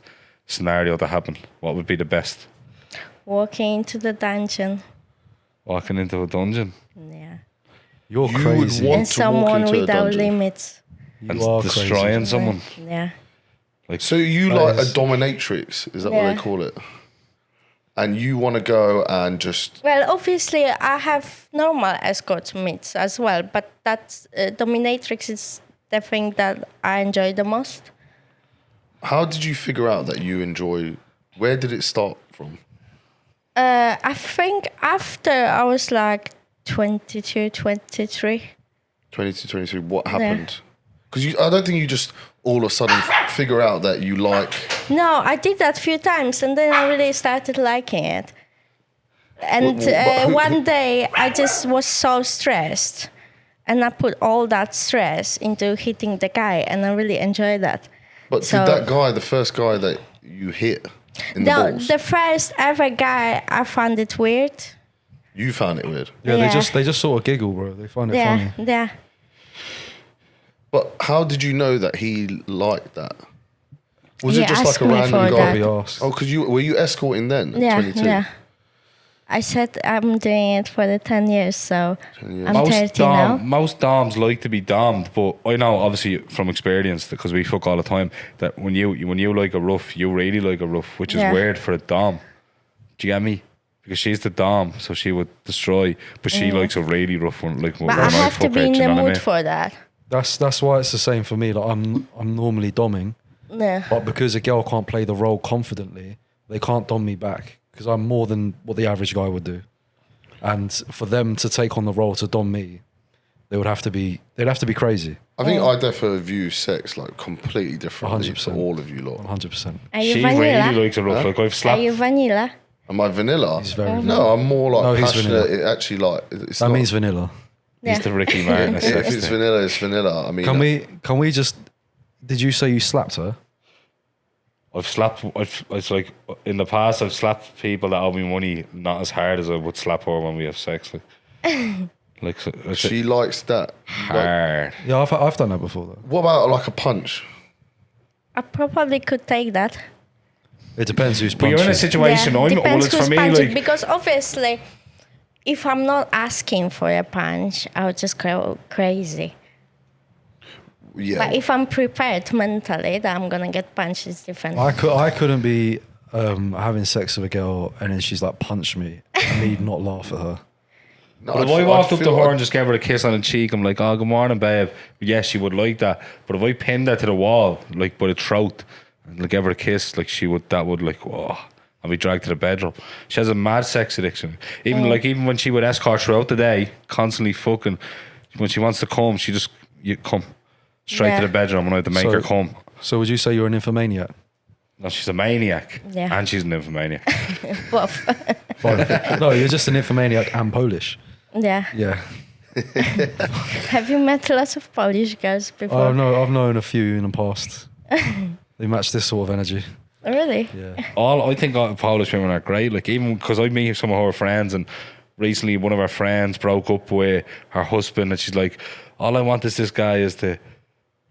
scenario to happen? What would be the best? Walking into the dungeon. Walking into a dungeon Yeah. You're You would crazy. want And to walk someone into a without dungeon. limits. and You are destroying crazy. someone. Yeah. So you That like is- a dominatrix? Is that what Yeah. they call it? And you want to go and just Well, obviously, I have normal escort meets as well, but that's dominatrix is the thing that I enjoy the most. how did you figure out that you enjoy? Where did it start from? I think after I was like 22, 23. 22, 23. What happened? Because I don't think you just all of a sudden figure out that you like. No, I did that a few times and then I really started liking it. And But- one day I just was so stressed and I put all that stress into hitting the guy and I really enjoyed that. But So- did that guy, the first guy that you hit in the No, balls, the first ever guy, I found it weird. you found it weird? Yeah, Yeah. they just sort of giggle, bro. They find it Yeah, funny. yeah. But how did you know that he liked that? Was He it just like asked a me random for guy? that. Probably asked. Oh, because were you escorting then? At Yeah, 22? yeah. I said I'm doing it for the 10 years, so 10 years. I'm 30 now. Most doms like to be dommed, but I know obviously from experience because we fuck all the time that when you like a rough, you really like a rough, which is Yeah. weird for a dom. Do you get me? Because she's the dom, so she would destroy, but she likes a really rough one. Like But when I I have to fuck be her, in do you the know what I mood mean? for that. That's why it's the same for me. Like I'm normally doming, Yeah. but because a girl can't play the role confidently, they can't dom me back because I'm more than what the average guy would do. And for them to take on the role to dom me, they'd have to be crazy. I think I definitely view sex like completely differently 100%. for all of you lot. 100%. Are you She vanilla? really likes a rough. Like I've Are slapped. you vanilla? Am I vanilla? He's very No, I'm more like No, he's passionate. vanilla. It actually like it's That not, means vanilla. He's Yeah. the Ricky Martin of if sex. it's thing. vanilla, it's vanilla. I mean, Can we just? Did you say you slapped her? I've slapped. It's like in the past I've slapped people that owe me money not as hard as I would slap her when we have sex. Like so, it's she likes that. Like, hard. Yeah, I've done that before though. what about like a punch? I probably could take that. It depends who's But you're punching. in a situation. Yeah, Well, depends it's who's for me punching, like because obviously, if I'm not asking for a punch, I would just go crazy. Yeah. But if I'm prepared mentally that I'm gonna get punched, it's different. I couldn't be having sex with a girl and then she's like punch me and me not laugh at her. No, But if I walked up to her and just gave her a kiss on the cheek, I'm like, oh, good morning, babe. Yes, she would like that. But if I pinned her to the wall, like by the throat, and like gave her a kiss, like that would like, whoa, I'd be dragged to the bedroom. She has a mad sex addiction. Even when she would escort throughout the day, constantly fucking, when she wants to come, you come straight Yeah. to the bedroom and I have to make her come. So would you say you're an nymphomaniac? No, she's a maniac. Yeah. And she's an nymphomaniac. Both. No, you're just an nymphomaniac and Polish. Yeah. Yeah. Have you met lots of Polish girls before? Oh no, I've known a few in the past. They match this sort of energy. Really? Yeah. I think all Polish women are great. Like even because I meet some of her friends, and recently one of her friends broke up with her husband, and she's like, "All I want is this guy is to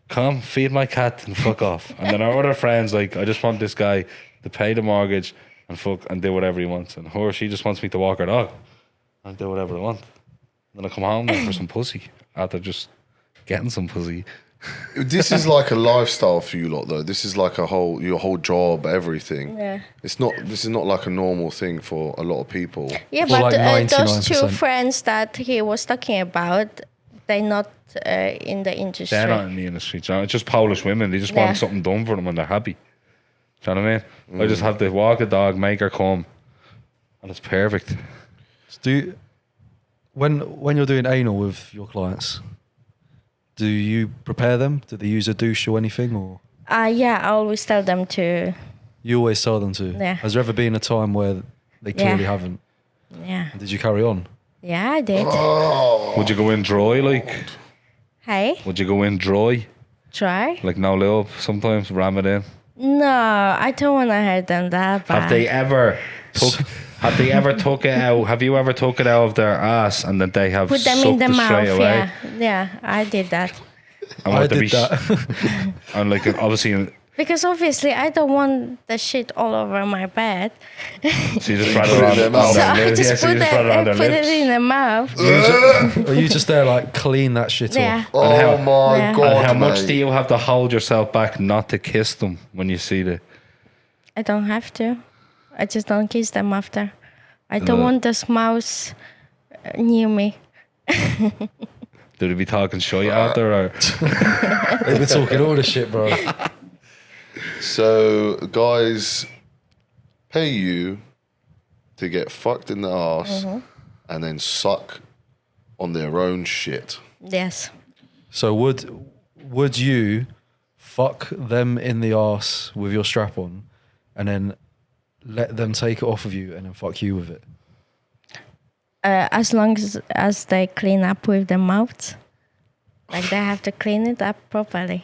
come feed my cat and fuck off." And then our other friends like, "I just want this guy to pay the mortgage and fuck and do whatever he wants." And she just wants me to walk her dog and do whatever I want. And then I come home then for some pussy after just getting some pussy. This is like a lifestyle for you lot, though. This is like your whole job, everything. Yeah. This is not like a normal thing for a lot of people. Yeah, For but like those two 99%. friends that he was talking about, they're not in the industry. They're not in the industry. You know? It's just Polish women. They just Yeah. want something done for them and they're happy. Do you know what I mean? I just have to walk the dog, make her come, and it's perfect. When you're doing anal with your clients, do you prepare them? Do they use a douche or anything, or Yeah, I always tell them to. you always tell them to? Yeah. Has there ever been a time where they clearly haven't? Yeah. And did you carry on? Yeah, I did. Oh, Would you go in dry, like? Hey, Would you go in dry, try. like no lube? Sometimes ram it in. No, I don't want to hurt them that bad. Have they ever took? Have they ever took it out? Have you ever took it out of their ass and then they have Put them sucked in the it straight mouth? away? Yeah, I did that. And I would there did be that. and like obviously, Because obviously I don't want the shit all over my bed. so you just spread Put it it in around their mouth. So their I lips. just Yeah, so put you just spread it around it, their put it lips. in the mouth. Are you just there like clean that shit Yeah. off? And how- oh my Yeah. god! And how much mate. do you have to hold yourself back not to kiss them when you see the? I don't have to. I just don't kiss them after. I don't want this mouse near me. Do they be talking shit out there? Or? They've been talking all this shit, bro. So guys pay you to get fucked in the ass and then suck on their own shit. Yes. So would you fuck them in the arse with your strap on, and then let them take it off of you, and then fuck you with it? As long as they clean up with their mouths. Like they have to clean it up properly.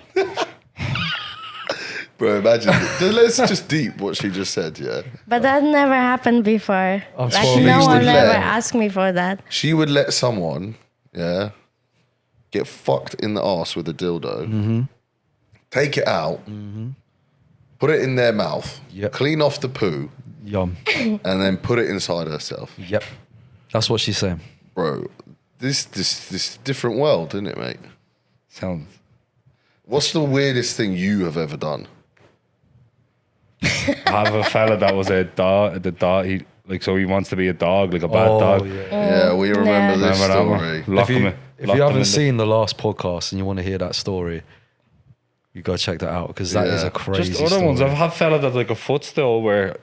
Bro, imagine. Let's just deep what she just said, yeah? But that never happened before. I'm Like 12 no years one old. ever Yeah. asked me for that. She would let someone, yeah, get fucked in the ass with a dildo, take it out, put it in their mouth, Yep. clean off the poo, Yum. and then put it inside herself. Yep. That's what she's saying. Bro, this different world, isn't it, mate? Sounds. What's the weirdest thing you have ever done? I have a fella that was a dog. The dog. He like so he wants to be a dog, like a bad dog. Yeah. Yeah, we remember this Remember that one? story. Lock him in. If Lock you them haven't in seen the last podcast and you want to hear that story, you gotta check that out, because that is Yeah. a crazy just other story. ones. I've had fella that like a footstool where.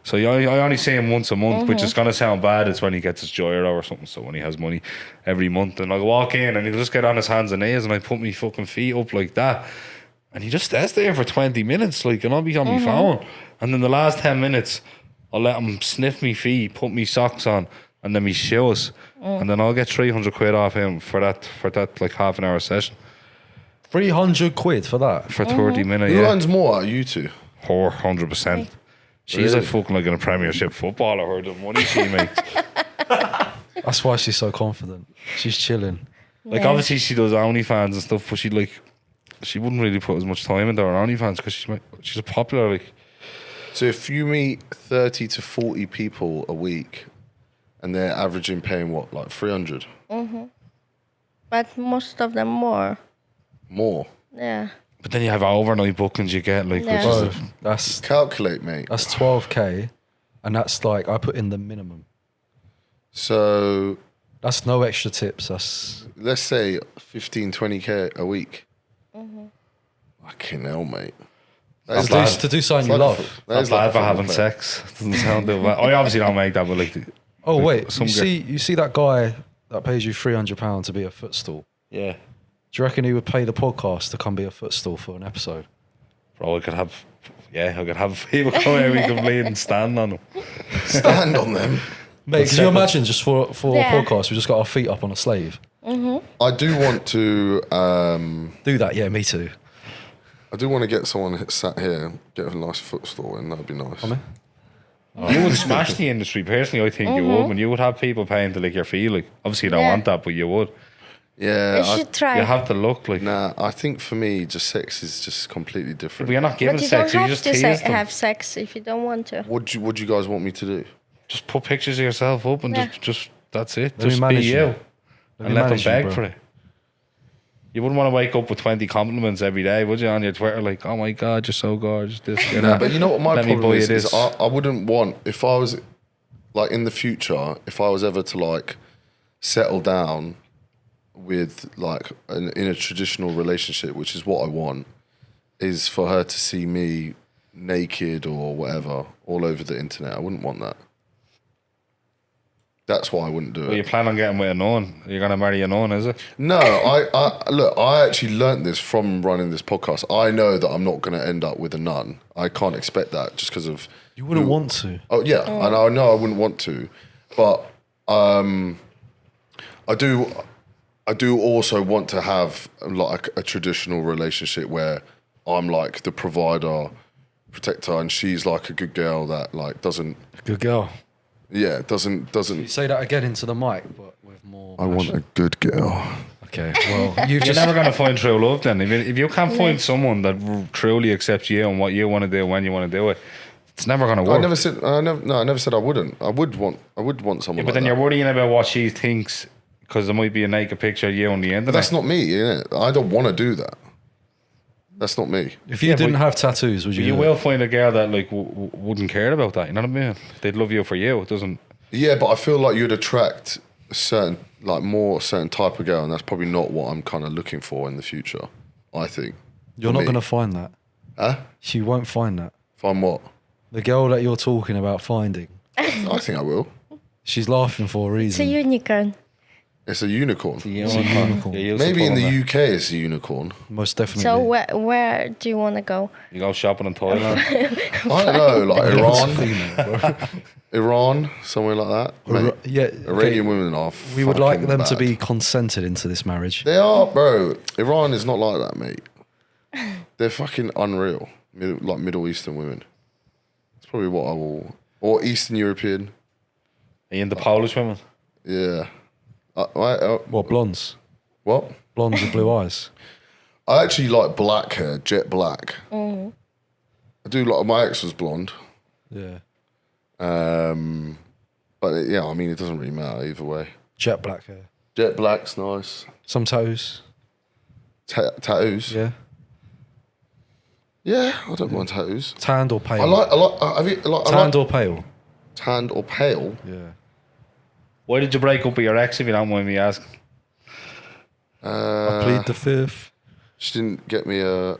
So I only see him once a month, which is gonna sound bad. It's when he gets his Joyro or something. So when he has money every month, and I walk in and he'll just get on his hands and knees, and I put my fucking feet up like that, and he just stays there for 20 minutes, like, and I'll be on my phone, and then the last 10 minutes, I'll let him sniff me feet, put me socks on, and then me shoes, and then I'll get 300 quid off him for that like half an hour session 300 quid for that. for 30 minutes. Who Yeah, earns more, you two? 100%. She's like fucking like in a Premiership footballer. Her the money she makes. That's why she's so confident. She's chilling. Like Yeah. obviously she does OnlyFans and stuff, but she wouldn't really put as much time into her OnlyFans because she's a popular like. So if you meet 30 to 40 people a week and they're averaging paying what, like 300? But most of them more. More. Yeah. But then you have overnight bookings you get like Yeah. which Bro, is that's Calculate, mate. 12k, and that's like, I put in the minimum. So That's no extra tips. That's let's say 15, 20k a week. Fucking hell, mate. That is bad. to do something you it's like love. that not is like bad a for football having player. sex. Doesn't sound too bad. I obviously don't make that, but like Oh wait, some you see that guy that pays you £300 to be a footstool? yeah. Do you reckon he would pay the podcast to come be a footstool for an episode? Bro, I could have people come here we can bleed and stand on them. Stand on them. Mate, could you imagine just for Yeah. a podcast, we just got our feet up on a slave? I do want to. Do that, yeah, me too. I do want to get someone sat here, get a nice footstool in. That'd be nice. Come in. You would smash the industry. Personally, I think you would. When you would have people paying to lick your feet, like obviously you don't Yeah. want that, but you would. Yeah, You should try. You have to look like. nah. I think for me, just sex is just completely different. But you're not giving But you sex. don't You have just to tease them. have sex if you don't want to. What do you guys want me to do? Just put pictures of yourself up and Yeah. just that's it. Let me Just be manage you, you. Let and me let them manage you, beg bro. for it. You wouldn't want to wake up with 20 compliments every day, would you? On your Twitter, like, "Oh my God, you're so gorgeous." This, you know. But you know what my Let me problem buy you is this. I wouldn't want, if I was like in the future, if I was ever to like settle down with like in a traditional relationship, which is what I want, is for her to see me naked or whatever all over the internet. I wouldn't want that. That's why I wouldn't do Well, you it. plan on getting with a nun? You're gonna marry a nun, is it? No, I look. I actually learnt this from running this podcast. I know that I'm not going to end up with a nun. I can't expect that just because of. You wouldn't want to. Oh yeah, and I know I wouldn't want to, but I do also want to have like a traditional relationship where I'm like the provider, protector, and she's like a good girl that like doesn't. Good girl. Yeah, doesn't. You say that again into the mic, but with more. I want a good girl. Okay, well, you've You're just. never gonna find true love then. If you can't find someone that truly accepts you and what you want to do when you want to do it, it's never gonna work. I never said I wouldn't. I would want someone. But like then that. you're worrying about what she thinks because there might be a naked picture of you on the internet. But that's not me, innit? I don't want to do that. That's not me. If you didn't have tattoos, would you? You do will it? find a girl that like wouldn't care about that. You know what I mean? They'd love you for you. It doesn't. Yeah, but I feel like you'd attract a certain type of girl, and that's probably not what I'm kind of looking for in the future. I think. You're For not me. going to find that. Huh? She won't find that. Find what? The girl that you're talking about finding, I think I will. she's laughing for a It's a reason. unicorn. It's a unicorn. unicorn. Maybe in the UK it's a unicorn. Most definitely. So where do you want to go? You go shopping in Thailand. I don't know, like Iran, Female, bro. Iran, somewhere like that. Mate, Yeah, Iranian okay. women are. We would like fucking them to bad. be consented into this marriage. They are, bro. Iran is not like that, mate. They're fucking unreal. Like Middle Eastern women. That's probably what I will. Or Eastern European. Are you into Polish women? Yeah. What, blondes? What? Blondes with blue eyes. I actually like black hair, jet black. I do like. My ex was blonde. Yeah. But yeah, I mean, it doesn't really matter either way. Jet black hair. Jet black's nice. Some tattoos. Tattoos. Yeah. Yeah, I don't mind tattoos. Tanned or pale? I like. Have you like? I Tanned like or pale? tanned or pale. Yeah. Why did you break up with your ex, if you don't mind me asking? I plead the fifth. She didn't get me a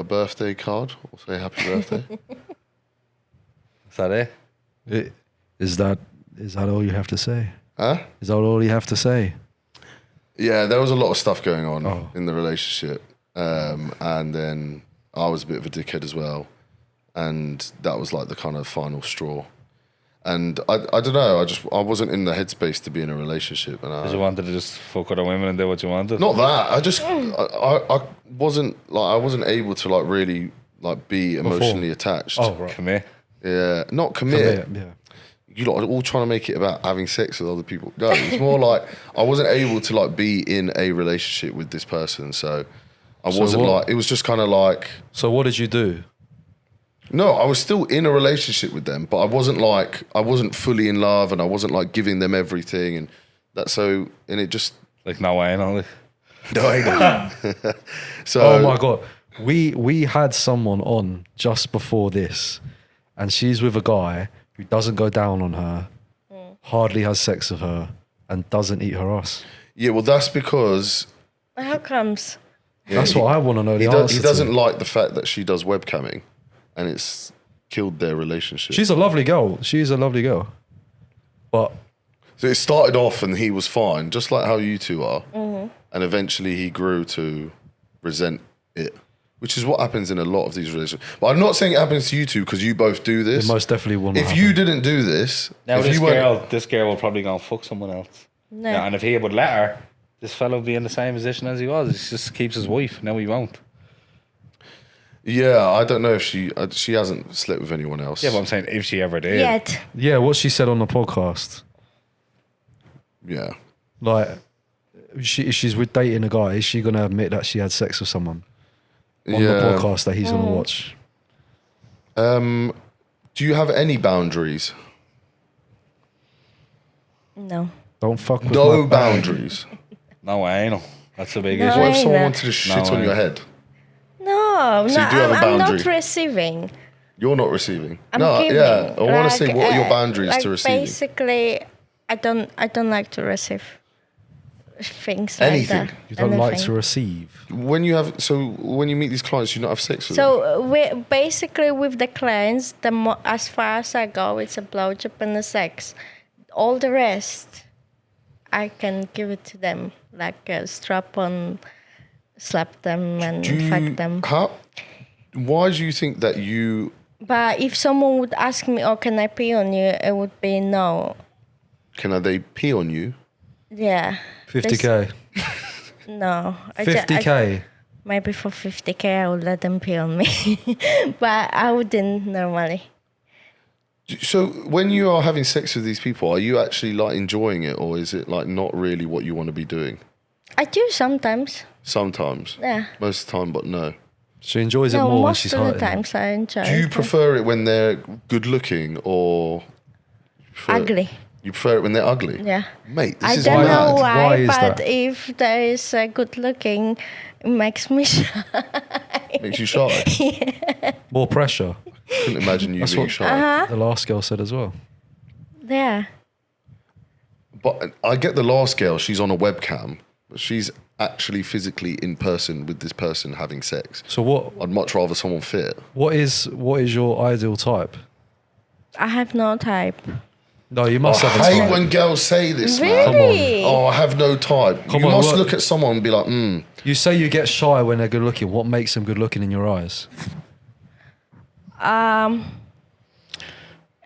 birthday card or say happy birthday. Is that it? Is that all you have to say? Huh? Is that all you have to say? Yeah, there was a lot of stuff going on Oh. in the relationship, and then I was a bit of a dickhead as well, and that was like the kind of final straw. And I don't know, I wasn't in the headspace to be in a relationship, and Because you wanted to just fuck other women and do what you wanted? not that I wasn't able to like really like be emotionally attached. Oh, right. Come here. Yeah, not commit. Yeah. You lot are all trying to make it about having sex with other people. No, it's more like I wasn't able to like be in a relationship with this person, so I wasn't what- like. It was just kind of like. So what did you do? No, I was still in a relationship with them, but I wasn't fully in love, and I wasn't like giving them everything, and it just. Like, no, I ain't on it. No, I know. So. Oh my god. We had someone on just before this, and she's with a guy who doesn't go down on her, hardly has sex with her, and doesn't eat her ass. Yeah, well, that's because How comes? That's what I want to know. he The answer to. doesn't like the fact that she does webcamming, and it's killed their relationship. She's a lovely girl. She's a lovely girl. But So it started off and he was fine, just like how you two are. And eventually he grew to resent it, which is what happens in a lot of these relationships. But I'm not saying it happens to you two because you both do this. it most definitely will not If you didn't do this, Now if this you girl will probably go and fuck someone else. No. Yeah, and if he would let her, this fellow would be in the same position as he was. He just keeps his wife. Now he won't. Yeah, I don't know if she hasn't slept with anyone else. Yeah, but I'm saying if she ever did. Yet. Yeah, what she said on the podcast. Yeah. Like, if she's with dating a guy, is she going to admit that she had sex with someone on the podcast that he's going to watch? Do you have any boundaries? No. Don't fuck with No my boundaries. No anal. That's a big No. issue. What if someone no. wanted to shit No, on your I- head? No, So no, you do have a I'm not boundary? receiving. You're not receiving. I'm no, giving. yeah. I want to say, what are your boundaries like to receiving? Basically, I don't like to receive. things like Anything. that. You don't like Anything. to receive. When you meet these clients, you not have sex with them? So we basically with the clients, as far as I go, it's a blowjob and a sex. All the rest, I can give it to them, like a strap on, slap them and fuck them. Why do you think that you... But if someone would ask me, "Oh, can I pee on you?" it would be no. Can they pee on you? Yeah. 50k. No. 50k. Maybe for 50k, I would let them pee on me, but I wouldn't normally. So when you are having sex with these people, are you actually like enjoying it, or is it like not really what you want to be doing? I do sometimes. Sometimes. Yeah. Most of the time, but no. She enjoys it No, more when most she's of the hurting. times I enjoy. Do you it. prefer it when they're good looking, or Ugly? You prefer it when they're ugly? Yeah. Mate, I this is don't mad. know why, Why is but that? if there is a good looking, it makes me shy. Makes you shy. More pressure. Couldn't imagine you being what- shy. The last girl said as well. Yeah. But I get the last girl, she's on a webcam, but she's actually physically in person with this person having sex. So what? I'd much rather someone fit. What is your ideal type? I have no type. No, you I must have a hate type. when girls say this, man. Really? Oh, I have no type. Come you on, must what- look at someone and be like, You say you get shy when they're good looking. What makes them good looking in your eyes?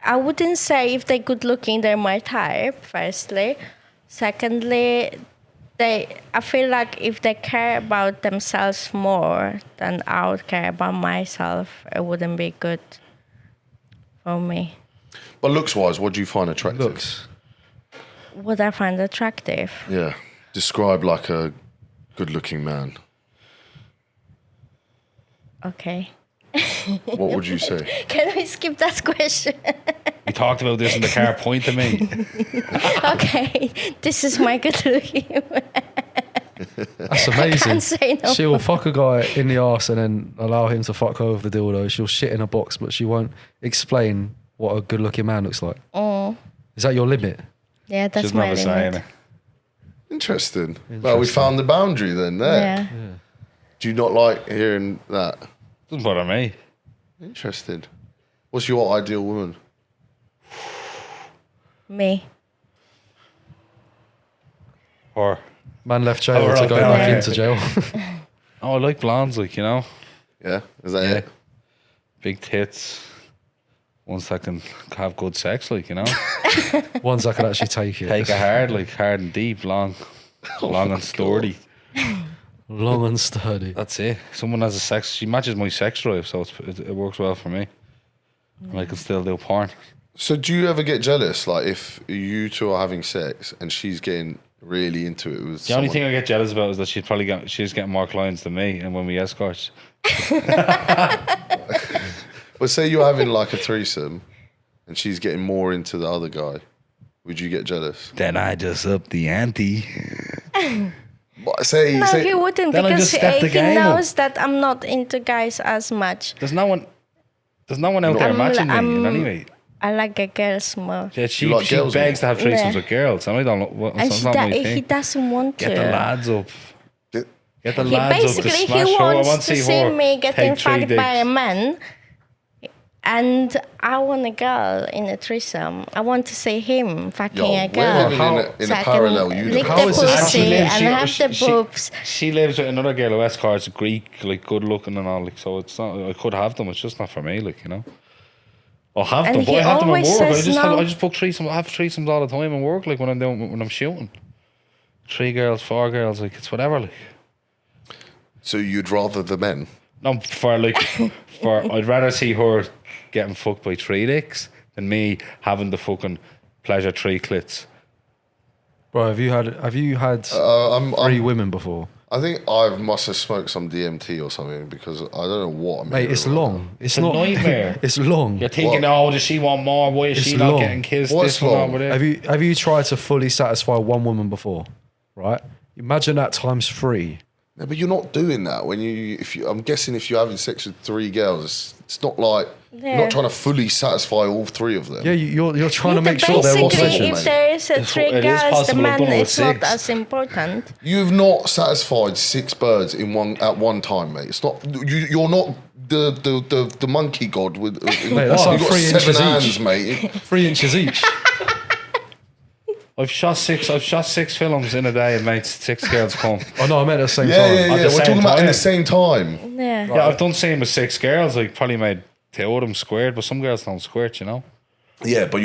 I wouldn't say if they're good looking, they're my type, firstly. Secondly, I feel like if they care about themselves more than I would care about myself, it wouldn't be good for me. but looks wise, what do you find attractive? Looks. Would I find attractive? Yeah. Describe like a good looking man. Okay. What would you say? Can we skip that question? We talked about this in the car. Point to me. Okay. This is my good looking. That's amazing. can't say no. She'll fuck a guy in the arse and then allow him to fuck her with the dildo. She'll shit in a box, but she won't explain what a good looking man looks like. Is that your limit? Yeah, that's She's my never saying limit. it. Interesting. Well, we found the boundary then there. Yeah. Do you not like hearing that? Doesn't bother me. Interesting. What's your ideal woman? Me. Or Man left jail Oh, to right go there. back Yeah. into jail. I like blondes, like, you know, Yeah? Is that Yeah. it? big tits. Ones that can have good sex, like, you know, Ones I could actually take it. take a hard, like hard and deep, long and sturdy. Long and sturdy. That's it. Someone has a sex. She matches my sex drive, so it works well for me. And I can still do porn. So do you ever get jealous, like if you two are having sex and she's getting really into it with The only someone? thing I get jealous about is that she's getting more clients than me, and when we escort, But say you're having like a threesome and she's getting more into the other guy, would you get jealous? then I just up the ante. What, say, No, say he wouldn't Then I because just step the he game up. knows that I'm not into guys as much. There's no one out there matching me in any way. I like a girls more. Yeah, she You like girls begs to have threesomes Yeah. with girls, and I don't know. Well, And that's not my he thing. doesn't want to. Get the lads up. Get- Get the He lads up to basically smash he her. I wants want to see see her me getting take 3 fucked by a dicks. man, and I want a girl in a threesome. I want to see him fucking Yo, a we're girl. living in So a I can parallel lick universe. How the is this- pussy And and have the boobs. She lives with another girl who escorts Greek, like good looking and all. Like, so it's not. I could have them. It's just not for me. Like, you know. I'll have And them, but he I have them at always work. I says just no. I just book threesomes. I have threesomes all the time in work. Like when I'm shooting, 3 girls, 4 girls. Like it's whatever. Like So you'd rather the men? no, I'd rather see her getting fucked by 3 dicks than me having the fucking pleasure 3 clits. Bro, have you had 3 women before? I think I must have smoked some DMT or something because I don't know what I'm Mate, it's long. It's a not nightmare. It's long. You're thinking, oh, does she want more? Why is It's she not long. getting kissed? What's This one long? over there. Have you tried to fully satisfy one woman before? Right? Imagine that times 3. No, but you're not doing that when I'm guessing if you're having sex with 3 girls, it's not like you're not trying to fully satisfy all 3 of them. Yeah, you're trying to Yeah, make sure they're all basically, pleasure. if there is a 3 it is girls, the possible. I've man done it with is not 6. as important. You've not satisfied 6 birds at one time, mate. It's not you're not the monkey god with. Mate, that's like you've got 3 7 inches hands, each. mate. 3 inches each. I've shot 6 films in a day and made 6 girls come. Oh no, I meant at the same Yeah, time. yeah, At yeah. the We're same talking about in time. the same time. Yeah. Yeah, I've done same with 6 girls. Like probably made 2 of them squirt, but some girls don't squirt, you know. Yeah, but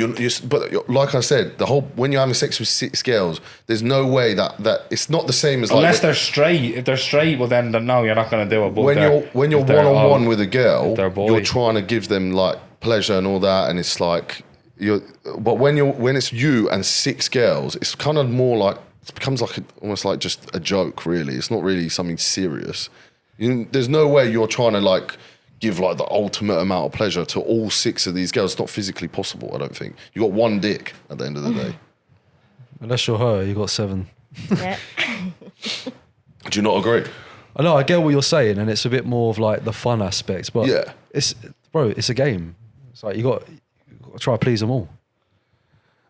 like I said, when you're having sex with 6 girls, there's no way that it's not the same as Unless like they're straight. If they're straight, well then no, you're not going to do it. But when you're if they're one on one all- with a girl, they're boys. you're trying to give them like pleasure and all that, and it's like But when it's you and 6 girls, it's kind of more like it becomes like almost like just a joke. Really, it's not really something serious. There's no way you're trying to like give like the ultimate amount of pleasure to all 6 of these girls. It's not physically possible. I don't think you got one dick at the end of the day. Unless you're her, you got 7. Yeah. Do you not agree? I know, I get what you're saying, and it's a bit more of like the fun aspect, but Yeah. it's a game. It's like you got to try to please them all.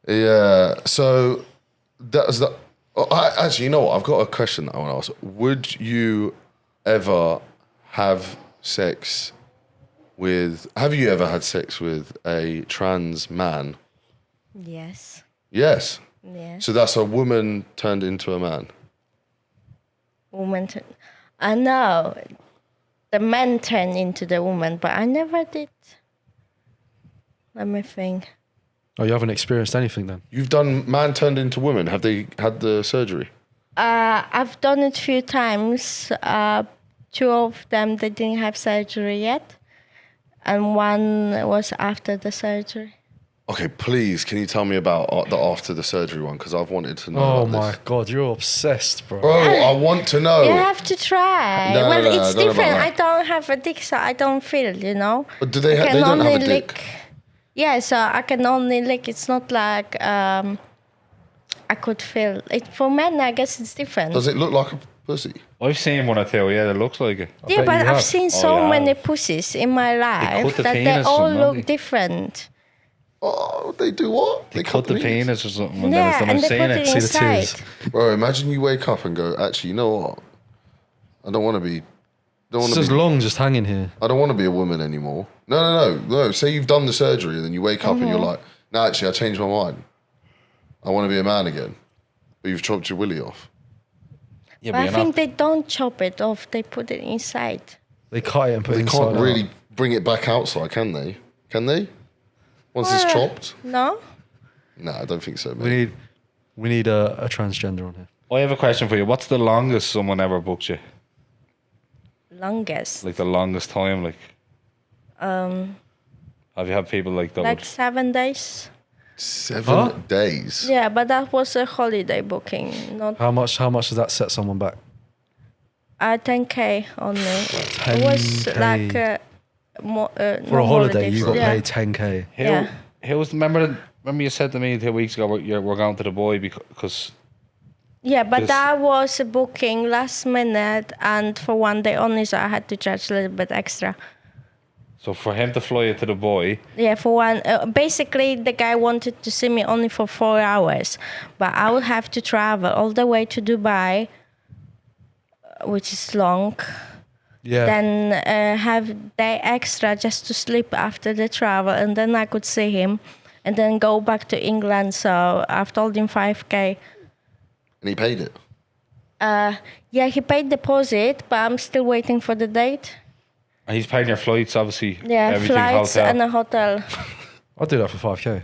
Yeah. So that's the. Actually, you know what? I've got a question that I want to ask. Would you ever have sex with? Have you ever had sex with a trans man? Yes. Yes. Yeah. So that's a woman turned into a man. Woman. I know. The man turned into the woman, but I never did. Let me think. Oh, you haven't experienced anything then? You've done man turned into woman. Have they had the surgery? I've done it a few times. 2 of them, they didn't have surgery yet. And 1 was after the surgery. Okay, please, can you tell me about the after the surgery one? Because I've wanted to know. Oh about my this. God, you're obsessed, bro. Bro, I want to know. You have to try. No, well, no, it's I don't know about different. that. I don't have a dick, so I don't feel, you know. But do they I they can don't have a only dick. lick. Yeah, so I can only lick. It's not like I could feel it. For men, I guess it's different. Does it look like a pussy? I've seen one or 2. Yeah, it looks like it. Yeah, bet but you I've have. seen so yeah. many pussies in my life cut the that they penis all from, don't look they? different. Oh, they do what? They cut the penis or something, and Yeah, then and I've they seen put it. it See the inside. tears. Bro, imagine you wake up and go, actually, you know what? I don't want to be. It's just long just hanging here. I don't want to be a woman anymore. No. Say you've done the surgery and then you wake up and you're like, no, actually, I changed my mind. I want to be a man again. But you've chopped your willy off. Yeah, But I you're think not- they don't chop it off. They put it inside. They cut it and put it They inside can't out. really bring it back outside, can they? Can they? Once it's chopped? No? No, I don't think so, mate. We need a transgender on here. I have a question for you. What's the longest someone ever booked you? Longest. Like the longest time? Like, have you had people like that? Like 7 days. 7 days. Yeah, but that was a holiday booking, not How much does that set someone back? 10K only. It was 10K. like For a holiday, you got yeah. paid 10K. Who, Yeah. remember you said to me 2 weeks ago we're going to the boy because Yeah, but This- that was a booking last minute and for 1 day only, so I had to charge a little bit extra. so for him to fly you to the boy, Yeah, for one. Basically, the guy wanted to see me only for 4 hours, but I would have to travel all the way to Dubai, which is long. Yeah. Then have day extra just to sleep after the travel, and then I could see him, and then go back to England. So I've told him 5K. And he paid it. Yeah, he paid deposit, but I'm still waiting for the date. and he's paying your flights, obviously. Yeah, everything, flights hotel. and a hotel. I'll do that for 5K.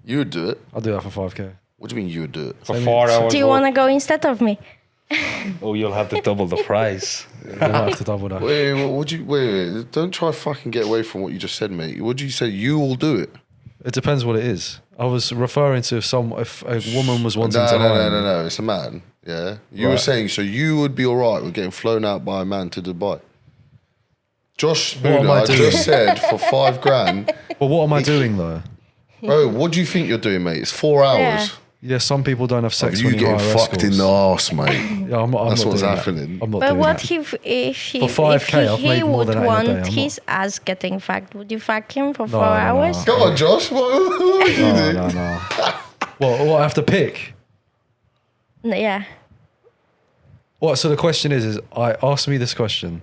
You would do it. I'll do that for 5K. What do you mean you would do it? for 4 hours. Do you want to go instead of me? Oh, you'll have to double the price. You might have to double that. Wait. Don't try fucking get away from what you just said, mate. What did you say? You will do it. It depends what it is. I was referring to if a woman was wanting No, to no, hire no, me. no, no. It's a man. Yeah. You were Right. saying, so you would be all right with getting flown out by a man to Dubai. Josh What am Spooner, I I doing? just said for $5 grand. But what am I doing though? Bro, what do you think you're doing, mate? It's 4 hours. Yeah, some people don't have sex You when getting higher fucked in the arse, mate. Yeah, I'm That's not what's doing happening. That. I'm not But doing what that. if he For 5K, I've he made more would than that in a want day, I'm his ass getting fucked? Would you fuck him for No, 4 no, no. hours? Come on, Josh. What are you doing? No. What I have to pick? Yeah. What? So the question is ask me this question.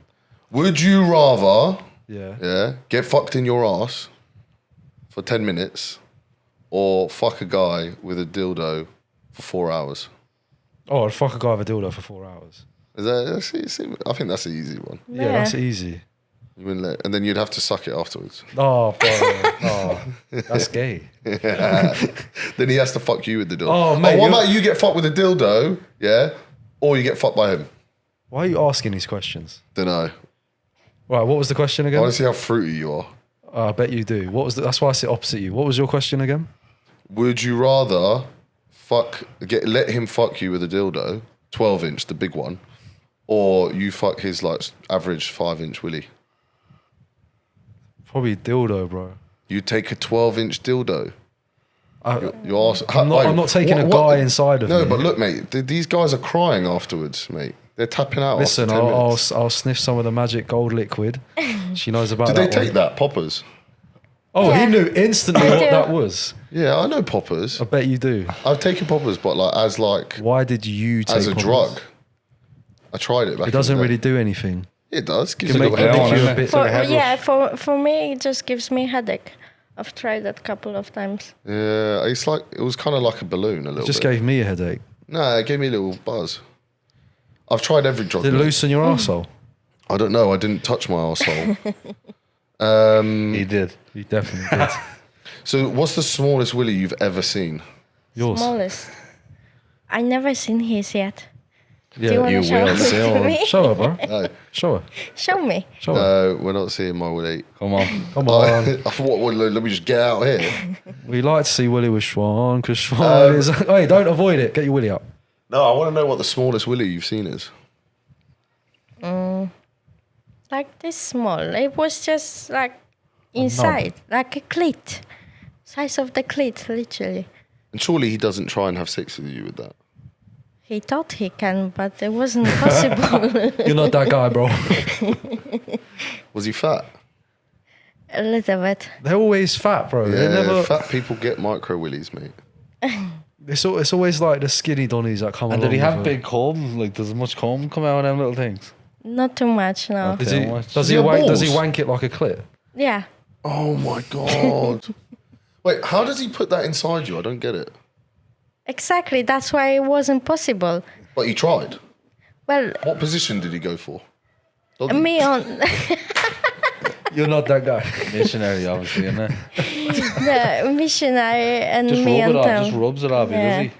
Would you rather, Yeah. get fucked in your ass for 10 minutes or fuck a guy with a dildo for 4 hours? Oh, I'd fuck a guy with a dildo for 4 hours. I think that's the easy one. Yeah, that's easy. And then you'd have to suck it afterwards. Oh, bro. Oh, that's gay. Then he has to fuck you with the dildo. Oh, mate, what you're- about you get fucked with a dildo, or you get fucked by him? Why are you asking these questions? Don't know. Right, what was the question I again? want to see how fruity you are. I bet you do. That's why I sit opposite you. What was your question again? Would you rather let him fuck you with a dildo, 12-inch, the big one, or you fuck his like average 5-inch willy? Probably dildo, bro. You take a 12-inch dildo. I'm not taking a guy inside of no, me. but look, mate, these guys are crying afterwards, mate. They're tapping out. Listen, after 10 minutes. I'll sniff some of the magic gold liquid. She knows about Did that they take one. that poppers? Oh, Yeah. he knew instantly I what do. that was. Yeah, I know poppers. I bet you do. I've taken poppers, but like Why did you take as a poppers? drug. I tried it back. It doesn't in the day. really do anything. It does. Gives Can you a make little Yeah, headache. you I a bit. For me, it just gives me headache. I've tried that a couple of times. Yeah, it was kind of like a balloon a little It just bit. gave me a headache. No, it gave me a little buzz. I've tried every drug. Did it mate. loosen your arsehole? I don't know. I didn't touch my arsehole. He did. You definitely did. So, what's the smallest willy you've ever seen? Yours. Smallest. I never seen his yet. Do you Yeah. want you to show will it soon. to me? Show her, bro. No, Show her. Show me. Show her. no, we're not seeing my willy. Come on. Come on. Let me just get out here. We like to see Willie with Schwan because Schwan is. Hey, don't avoid it. Get your Willie up. No, I want to know what the smallest willy you've seen is. Like this small. It was just like inside, like a clit. Size of the clit, literally. And surely he doesn't try and have sex with you with that. He thought he can, but it wasn't possible. You're not that guy, bro. Was he fat? A little bit. They're always fat, bro. Yeah, They're never. fat people get micro willies, mate. It's always like the skinny donnies that come And along. did he have with it. big cum? Like, does much cum come out of them little things? Not too much, no. Does Okay, he? watch. Does he he have wank? Does he balls? wank it like a clit? Yeah. Oh my god. Wait, how does he put that inside you? I don't get it. Exactly. That's why it wasn't possible. But he tried. Well, What position did he go for? Doggy? me on You're not that guy. Missionary, obviously, isn't it? the missionary and Just me rub on it off. town. Just rubs it off, Yeah. does he?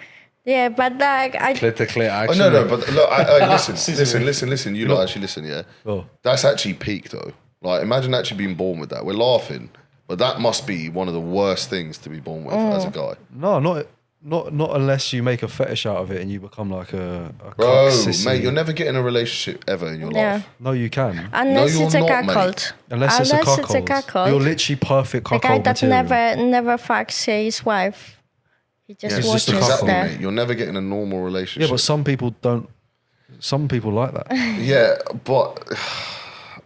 Yeah, but like I Clit to clit Oh, action. no, but look, listen. You lot actually listen, yeah? Oh. That's actually peak, though. Like, imagine actually being born with that. We're laughing, but that must be one of the worst things to be born with as a guy. No, not unless you make a fetish out of it and you become like a Bro, cock sissy. mate, you're never getting a relationship ever in your Yeah. life. No, you can. unless you're it's a not, mate. cuckold. Unless it's a cuckold. cuckold. You're literally perfect The guy cuckold that material. never fucks his wife. He just Yeah, just a watches cuckold, there. mate. You're never getting a normal Yeah, relationship. but some people don't. Some people like that. Yeah, but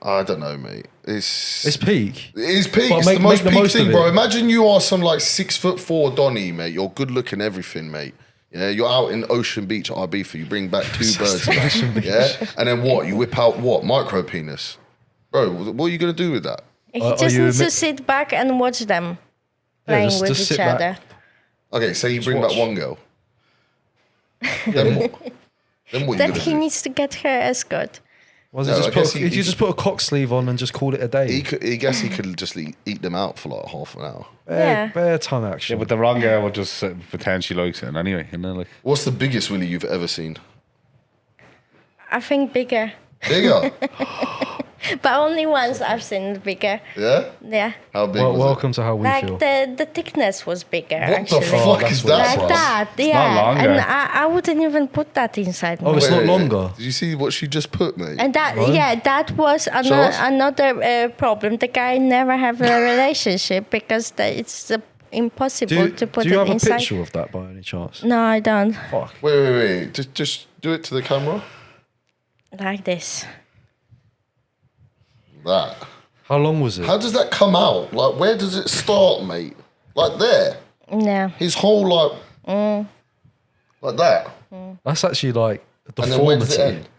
I don't know, mate. It's peak. It's peak. But It's make- the most make the peak most thing, of bro. it. Imagine you are some like 6'4" Donny, mate. You're good looking, everything, mate. Yeah, you're out in Ocean Beach, Ibiza. You bring back 2 birds. Yeah, and then what? You whip out what? Micro penis, bro. What are you gonna do with that? He Are just you needs to admit- sit back and watch them playing just- with just each sit back. other. Okay, say you bring watch. back one girl. Then what? Then what you Then gonna he do? needs to get her escort. Was it No, just I guess put, he- you just put a cock sleeve on and just call it a day? I guess he could just eat them out for like half an hour. Yeah. Bare tongue Yeah, action. but the wrong girl would just pretend she likes it anyway, you know, like. What's the biggest willy you've ever seen? I think bigger. Bigger, But only once I've seen bigger. yeah. Yeah. How big Well, was welcome to how we Like feel. the thickness was bigger, it? What actually. the fuck that's is what- that, Like bro? that, not yeah. longer. And I wouldn't even put that inside me. Oh, it's not longer. Did you see what she just put, mate? And that, Right. yeah, that was us. another problem. The guy never have a relationship because impossible to put do you it have inside. a picture of that by any chance? No, I don't. Fuck. Wait. Just do it to the camera. Like this. That. How long was it? How does that come out? Like, where does it start, mate? Like there. Yeah. His whole like that. That's actually like a And then where does it deformity.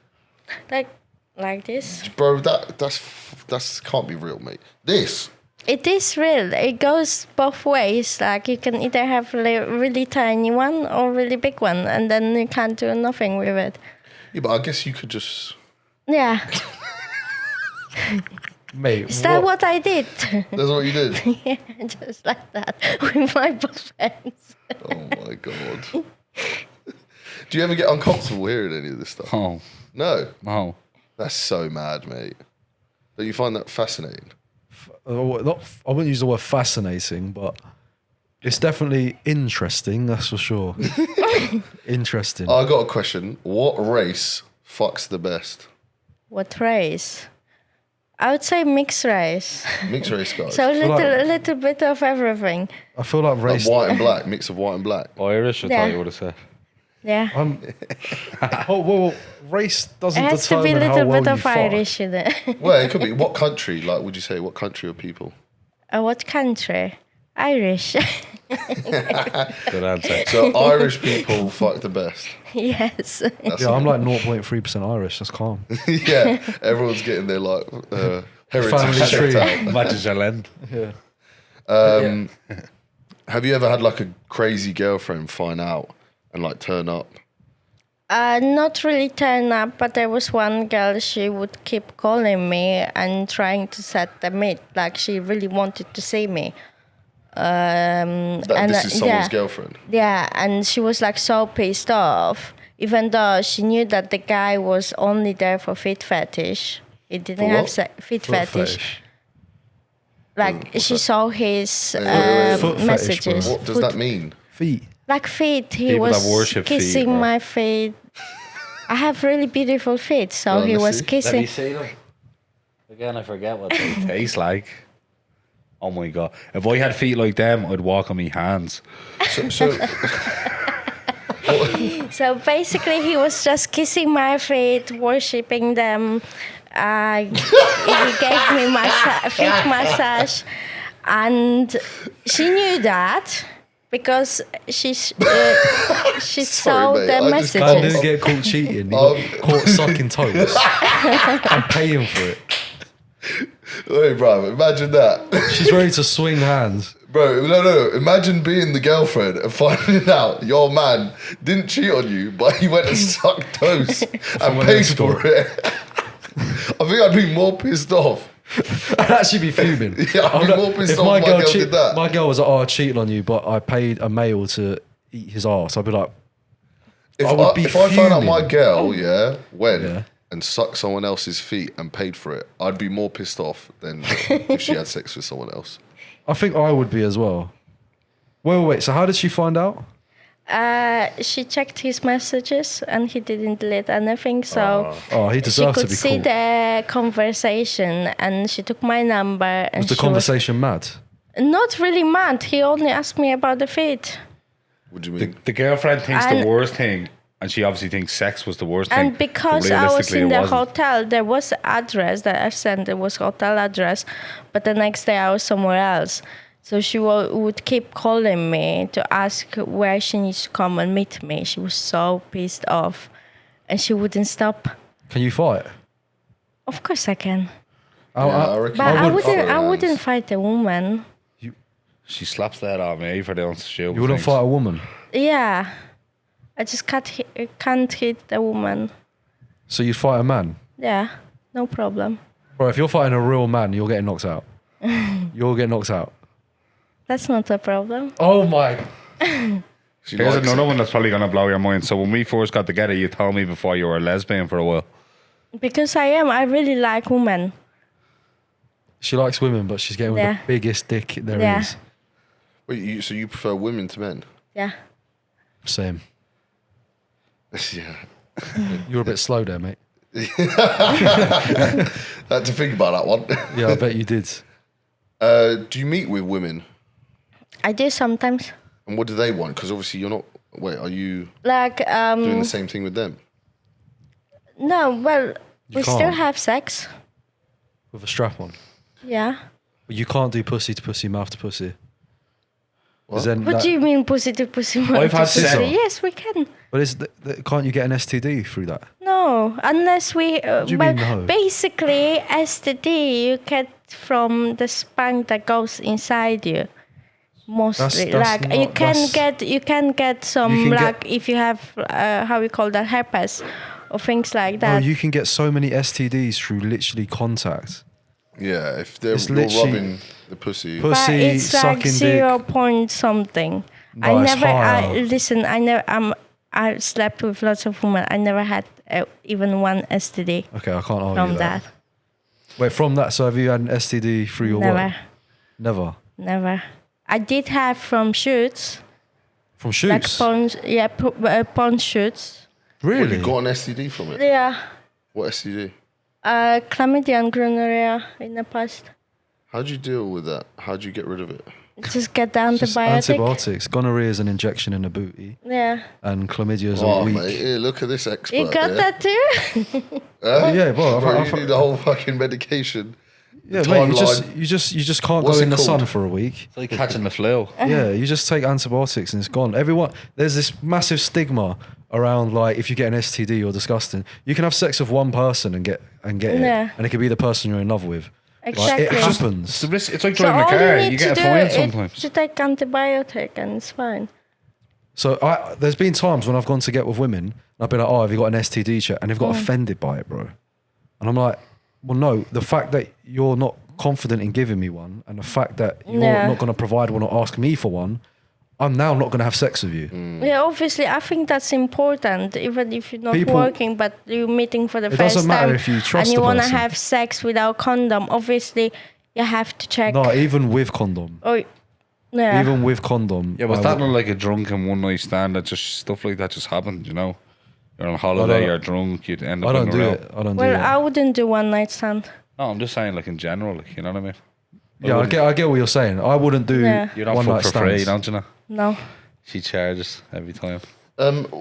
end? Like this. Bro, that's can't be real, mate. This. It is real. It goes both ways. Like you can either have a really tiny one or really big one, and then you can't do nothing with it. Yeah, but I guess you could just. Yeah. Mate, Is that what I did? That's what you did. Yeah, just like that with my both hands. Oh my god. Do you ever get uncomfortable hearing any of this stuff? Oh, No. no. That's so mad, mate. Don't you find that fascinating? I wouldn't use the word fascinating, but it's definitely interesting, that's for sure. Interesting. I got a question. What race fucks the best? What race? I would say mixed race. Mixed race guys. So like- a little bit of everything. I feel like Like race. white and black, mix of white and black. Irish, I Yeah. thought you would have said. Yeah. well, race It doesn't has to be a determine how little well bit you of fuck. Irish in it. Well, it could be. What country? Like, would you say what country or people? What country? Irish. Good answer. So Irish people fuck the best. Yes. Yeah, I'm like 0.3% Irish. That's calm. Yeah, everyone's getting their like heritage Family checked tree. out. Matches your end. Yeah. Have you ever had like a crazy girlfriend find out and like turn up? Not really turn up, but there was one girl, she would keep calling me and trying to set the meet. Like she really wanted to see me. This is someone's yeah, girlfriend. yeah, and she was like so pissed off, even though she knew that the guy was only there for feet fetish. He didn't For have what? feet Foot fetish. Like What's she that? saw his wait. Foot fetish, messages. bro. What does that mean? Feet. Like feet, he People that was worship feet, kissing or- my feet. I have really beautiful feet, so Go on, he let's was see. kissing. see them? Again, I forget what they taste like. Oh my god. If I had feet like them, I'd walk on my hands. So So basically, he was just kissing my feet, worshipping them. He gave me feet massage, and she knew that because she saw Sorry, mate, the I just Man can't- didn't messages. get caught cheating. He got caught sucking toes and paying for it. wait, bro, imagine that. She's ready to swing hands. Bro, no. Imagine being the girlfriend and finding out your man didn't cheat on you, but he went and sucked toes and an paid escort. for it. I think I'd be more pissed off. I'd actually be fuming. Yeah, I'd be more pissed if off my my girl girl did that. My girl was like, "Oh, I cheated on you, but I paid a male to eat his ass." I'd be like, If I would be if I found out my fuming. girl, went Yeah. and sucked someone else's feet and paid for it, I'd be more pissed off than if she had sex with someone else. I think I would be as well. Wait. So how did she find out? She checked his messages and he didn't delete anything, so Oh, he she deserved to could be see caught. the conversation. And she took my number. And Was the she conversation mad? not really mad. He only asked me about the feet. What do you mean? The girlfriend thinks And- the worst thing, and she obviously thinks sex was the worst thing. And because but I was realistically in it the wasn't. hotel, there was address that I sent. There was hotel address, but the next day I was somewhere else. So she would keep calling me to ask where she needs to come and meet me. She was so pissed off, and she wouldn't stop. Can you fight? Of course I can, I reckon but I would wouldn't. throw I hands. wouldn't fight a woman. She slaps that on me for the stupid You wouldn't things. fight a woman. Yeah, I just can't hit the woman. So you fight a man, Yeah, no problem. bro. If you're fighting a real man, you're getting knocked out. You'll get knocked out. That's not a problem. Oh my! She Here's likes another it. one that's probably gonna blow your mind. So when we first got together, you told me before you were a lesbian for a while. Because I am. I really like women. She likes women, but she's getting with Yeah. the biggest dick there is. Yeah. Wait, so you prefer women to men? Yeah. Same. Yeah. You're a bit slow there, mate. I had to think about that one. Yeah, I bet you did. Do you meet with women? I do sometimes. And what do they want? Because obviously you're not. Wait, are you Like doing the same thing with them? no, well, we still can't. have sex. With a strap on. Yeah. But you can't do pussy to pussy, mouth to pussy. 'Cause What? then What that- do you mean pussy to pussy? mouth I've to had pussy? sex. Yes, we can. But can't you get an STD through that? No, unless we. do you Well, mean no? basically, STD you get from the sperm that goes inside you. Mostly, That's like not- you can get some You can like get- if you have how we call that herpes or things like No, that. you can get so many STDs through literally contact. Yeah, if It's you're literally- rubbing the pussy. Pussy, but it's like sucking 0 dick. point something. No, it's higher. Listen. I never. I slept with lots of women. I never had even one STD Okay, I can't argue from that. that. Wait, from that, so have you had an STD through your Never, work? Never. never. I did have from shoots, From like shoots? porn shoots. What, Really? you got an STD from it? Yeah, What STD? chlamydia and gonorrhea in the past. How'd you deal with that? How'd you get rid of it? Just get the Just antibiotic. antibiotics. Gonorrhea is an injection in the booty, Yeah, and chlamydia is Oh, a week. mate, here, look at this expert. you got yeah? that too. Huh? Yeah, bro. Bro, I've- you need the whole fucking medication. Yeah, The mate. timeline. You just can't What's go it in the sun called? for a week. It's like catching the flu. Yeah, you just take antibiotics and it's gone. There's this massive stigma around like if you get an STD, you're disgusting. You can have sex with one person and get Yeah. it, and it could be the person you're in love with. Like, Exactly. it happens. It's, the risk, it's like So driving a all car. you You need get to a do fine is sometimes. to take antibiotic and it's fine. So there's been times when I've gone to get with women, and I've been like, "Oh, have you got an STD check?" And they've got offended by it, bro. And I'm like, "Well, no. The fact that you're not confident in giving me one, and the fact that you're Yeah. not going to provide one or ask me for one, I'm now not going to have sex with you." Yeah, obviously, I think that's important, even if you're not People- working, but you're meeting for the It first doesn't matter time, if you trust and you the want to person. have sex without condom. Obviously, you have to check. No, even with condom. Or, yeah, Even with condom. Yeah, was I that would- not like a drunken one night stand? That just stuff like that just happened, you know? You're on holiday, you're drunk, you'd end up I don't in a do row. it. I don't do well, it. I wouldn't do one night stand. No, I'm just saying, like in general, like, you know what I mean? Yeah, I get what you're saying. I wouldn't do Yeah. You don't one fuck night for free, stands. don't you know? No, She charges every time.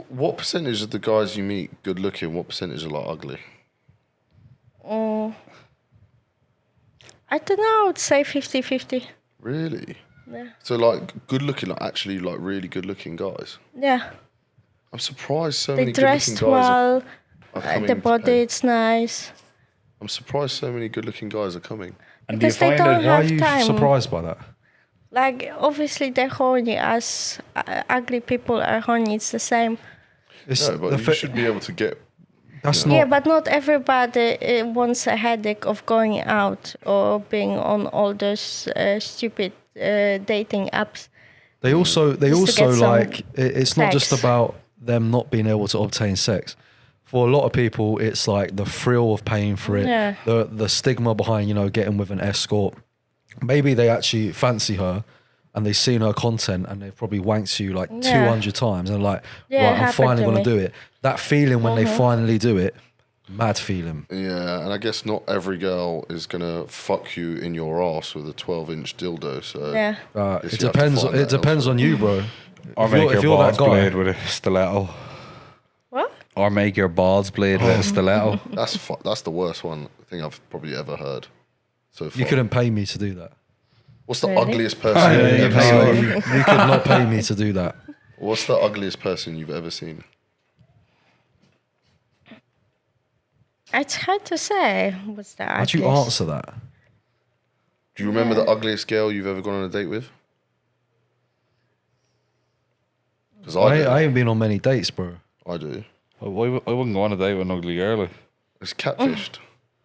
What percentage of the guys you meet good looking? What percentage are like ugly? I don't know. I would say 50-50. Really? Yeah. So like good looking, like actually like really good looking guys. Yeah, I'm surprised so they many good looking dressed guys well. are coming. The to body, pay. it's nice. I'm surprised so many good looking guys are coming. And do you Because they find don't it? Why are have you time. surprised by that? Like, obviously, they're horny as ugly people are horny. It's the same. It's No, but the you fa- should be able to get. that's Yeah. not. Yeah, but not everybody wants a headache of going out or being on all those stupid dating apps. They also to get some like it's not just sex. about them not being able to obtain sex. For a lot of people, it's like the thrill of paying for it, Yeah. the stigma behind getting with an escort. Maybe they actually fancy her, and they've seen her content, and they've probably wanked you like Yeah. 200 times, and like, Yeah, it right, I'm happened finally to going to me. do it. That feeling when they finally do it, mad feeling. Yeah, and I guess not every girl is gonna fuck you in your ass with a 12-inch dildo. So Yeah. guess It you have to depends. find It that depends on you, bro. Or If make you're- your if you're that balls guy- bleed with a stiletto. What? Or make your balls bleed with a stiletto. That's the worst one thing I've probably ever heard. So far. You couldn't pay me to do that. What's the Really? ugliest person you've ever No, seen? you could not pay me to do that. What's the ugliest person you've ever seen? It's hard to say. What's the How'd you ugliest. answer that? Do you remember the ugliest girl you've ever gone on a date with? Because I ain't been on many dates, bro. I do. I wouldn't go on a date with an ugly girl. Like. It's catfished.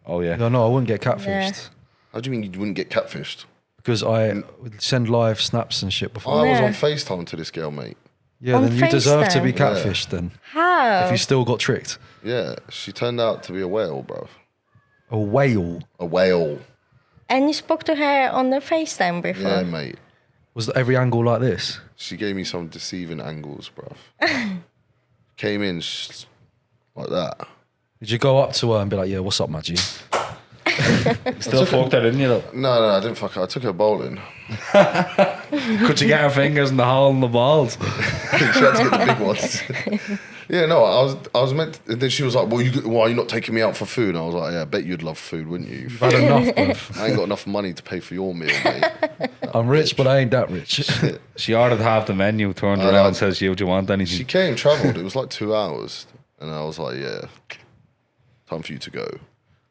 Oh, yeah. No, I wouldn't get catfished How do you mean you wouldn't get catfished? because I would send live snaps and shit before. I was Yeah. on FaceTime to this girl, mate. Yeah, On then you deserve to be FaceTime? Yeah. catfished then. How? If you still got tricked. Yeah, she turned out to be a whale, bruv. A whale. A whale. And you spoke to her on the FaceTime before? Yeah, mate. Was every angle like this? She gave me some deceiving angles, bruv. Came in like that. Did you go up to her and be like, yeah, what's up, Maggie? Still fucked her, didn't you, though? No, I didn't fuck her. I took her bowling. Could you get her fingers in the hole in the balls? She had to get the big ones. Yeah, no, I was meant. And then she was like, "Well, why are you not taking me out for food?" And I was like, "Yeah, I bet you'd love food, wouldn't you? You've had enough, bruv. I ain't got enough money to pay for your meal, mate." I'm rich, but I ain't that rich. She ordered half the menu, turned around and says, "You, do you want anything?" She came, travelled. It was like 2 hours, and I was like, "Yeah, time for you to go."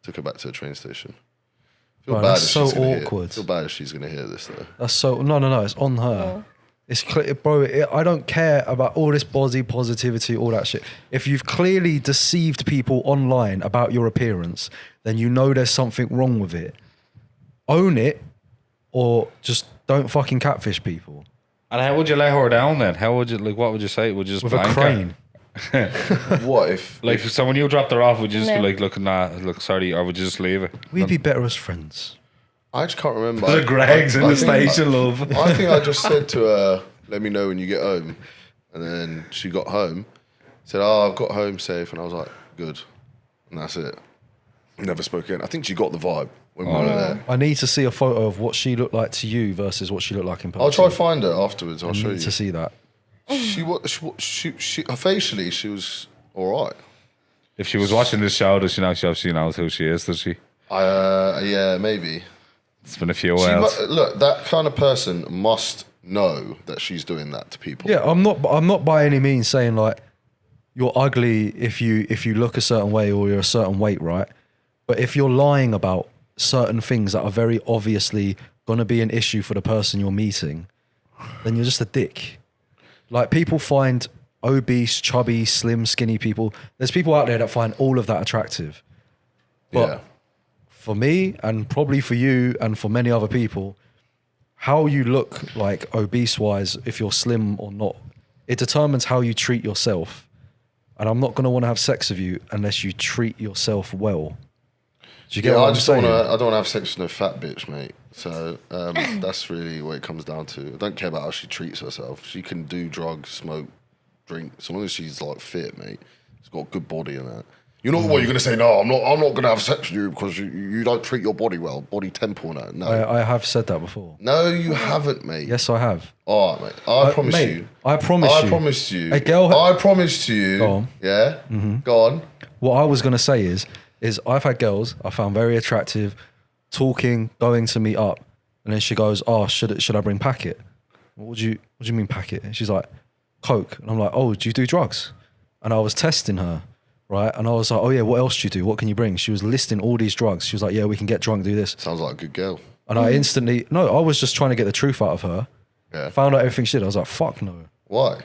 Took her back to the train station. Feel Bro, bad that's if so she's gonna awkward. Feel bad if she's gonna hear this though. That's so no. It's on her. It's clear, bro. I don't care about all this body positivity, all that shit. If you've clearly deceived people online about your appearance, then you know there's something wrong with it. Own it, or just don't fucking catfish people And how would you lay her down then? How would you what would you say? Would you just with a blank her? crane. What if? Like so when you dropped her off, would you just be No. like, look, sorry, or would you just leave it? We'd be better as friends. I just can't remember. The Greg's in I the think- station, love. I think I just said to her, "Let me know when you get home," and then she got home. Said, "Oh, I've got home safe," and I was like, "Good," and that's it. Never spoke again. I think she got the vibe when we were there. I need to see a photo of what she looked like to you versus what she looked like in person. I'll try find her afterwards. I'll I show need you. to see that. She facially, she was all right. If she was watching this show, does she know? She obviously knows who she is, does she? Yeah, maybe. It's been a few She whiles. look, that kind of person must know that she's doing that to people. Yeah, I'm not by any means saying like you're ugly if you look a certain way or you're a certain weight, right? But if you're lying about certain things that are very obviously gonna be an issue for the person you're meeting, then you're just a dick. Like people find obese, chubby, slim, skinny people. There's people out there that find all of that attractive. But Yeah. for me and probably for you and for many other people, how you look like obese wise, if you're slim or not, it determines how you treat yourself. And I'm not going to want to have sex with you unless you treat yourself well. Do you get what I I'm just don't saying? want to. I don't want to have sex with no fat bitch, mate. So that's really what it comes down to. I don't care about how she treats herself. She can do drugs, smoke, drink, so long as she's like fit, mate. She's got a good body and that. You're not what you're gonna say. No, I'm not. I'm not gonna have sex with you because you don't treat your body well, body temple and that. No, I have said that before. no, you haven't, mate. Yes, I have. All right, mate. I promise mate, you. I promise I you. promised you. A girl I promised you. Go on. Yeah. Go on. What I was going to say is I've had girls I found very attractive, talking, going to meet up, and then she goes, "Oh, should I bring packet?" What do you mean packet? And she's like, "Coke," and I'm like, "Oh, do you do drugs?" And I was testing her, right? And I was like, "Oh yeah, what else do you do? What can you bring?" She was listing all these drugs. She was like, "Yeah, we can get drunk, do this." Sounds like a good girl. And I instantly, no, I was just trying to get the truth out of her. Yeah. Found out everything she did. I was like, "Fuck no," Why?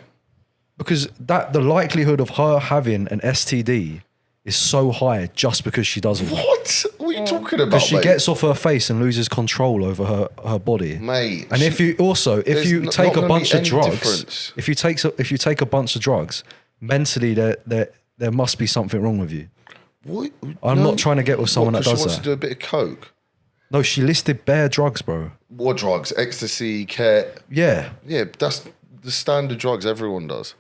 because the likelihood of her having an STD is so high just because she doesn't. What? What are you talking about, Because she mate? gets off her face and loses control over her body. Mate, And if you there's you not take a gonna bunch be of any drugs, difference. if you take a bunch of drugs, mentally there must be something wrong with you. What? I'm not trying to get with someone that 'cause does she wants that. to do a bit of coke. No, she listed bare drugs, bro. What drugs? Ecstasy, ket. Yeah. Yeah, that's the standard drugs everyone does.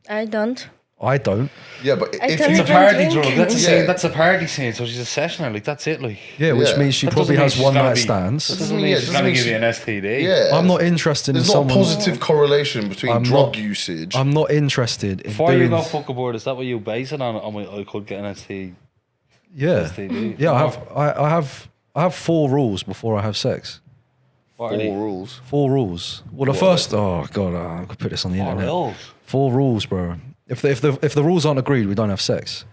I don't. I don't. Yeah, but I if don't you It's a even party drink. drug. That's a Yeah. scene. That's a party scene. So she's a sessioner. Like that's it. Like Yeah, which Yeah. means she That probably doesn't mean has she's one gonna night be- stands. doesn't Doesn't mean mean- she's doesn't gonna mean give she- you an STD. yeah, I'm not interested in there's not someone. positive correlation between I'm drug not- usage. I'm not interested in Before you doing. go fuck aboard, is that what you base it on? I could get an STD. Yeah. STD. Yeah, I have 4 rules before I have sex. What 4 are they? rules. 4 rules. Well, the first. Oh god, I could put this on the What internet. rules? 4 rules, bro. If the rules aren't agreed, we don't have sex.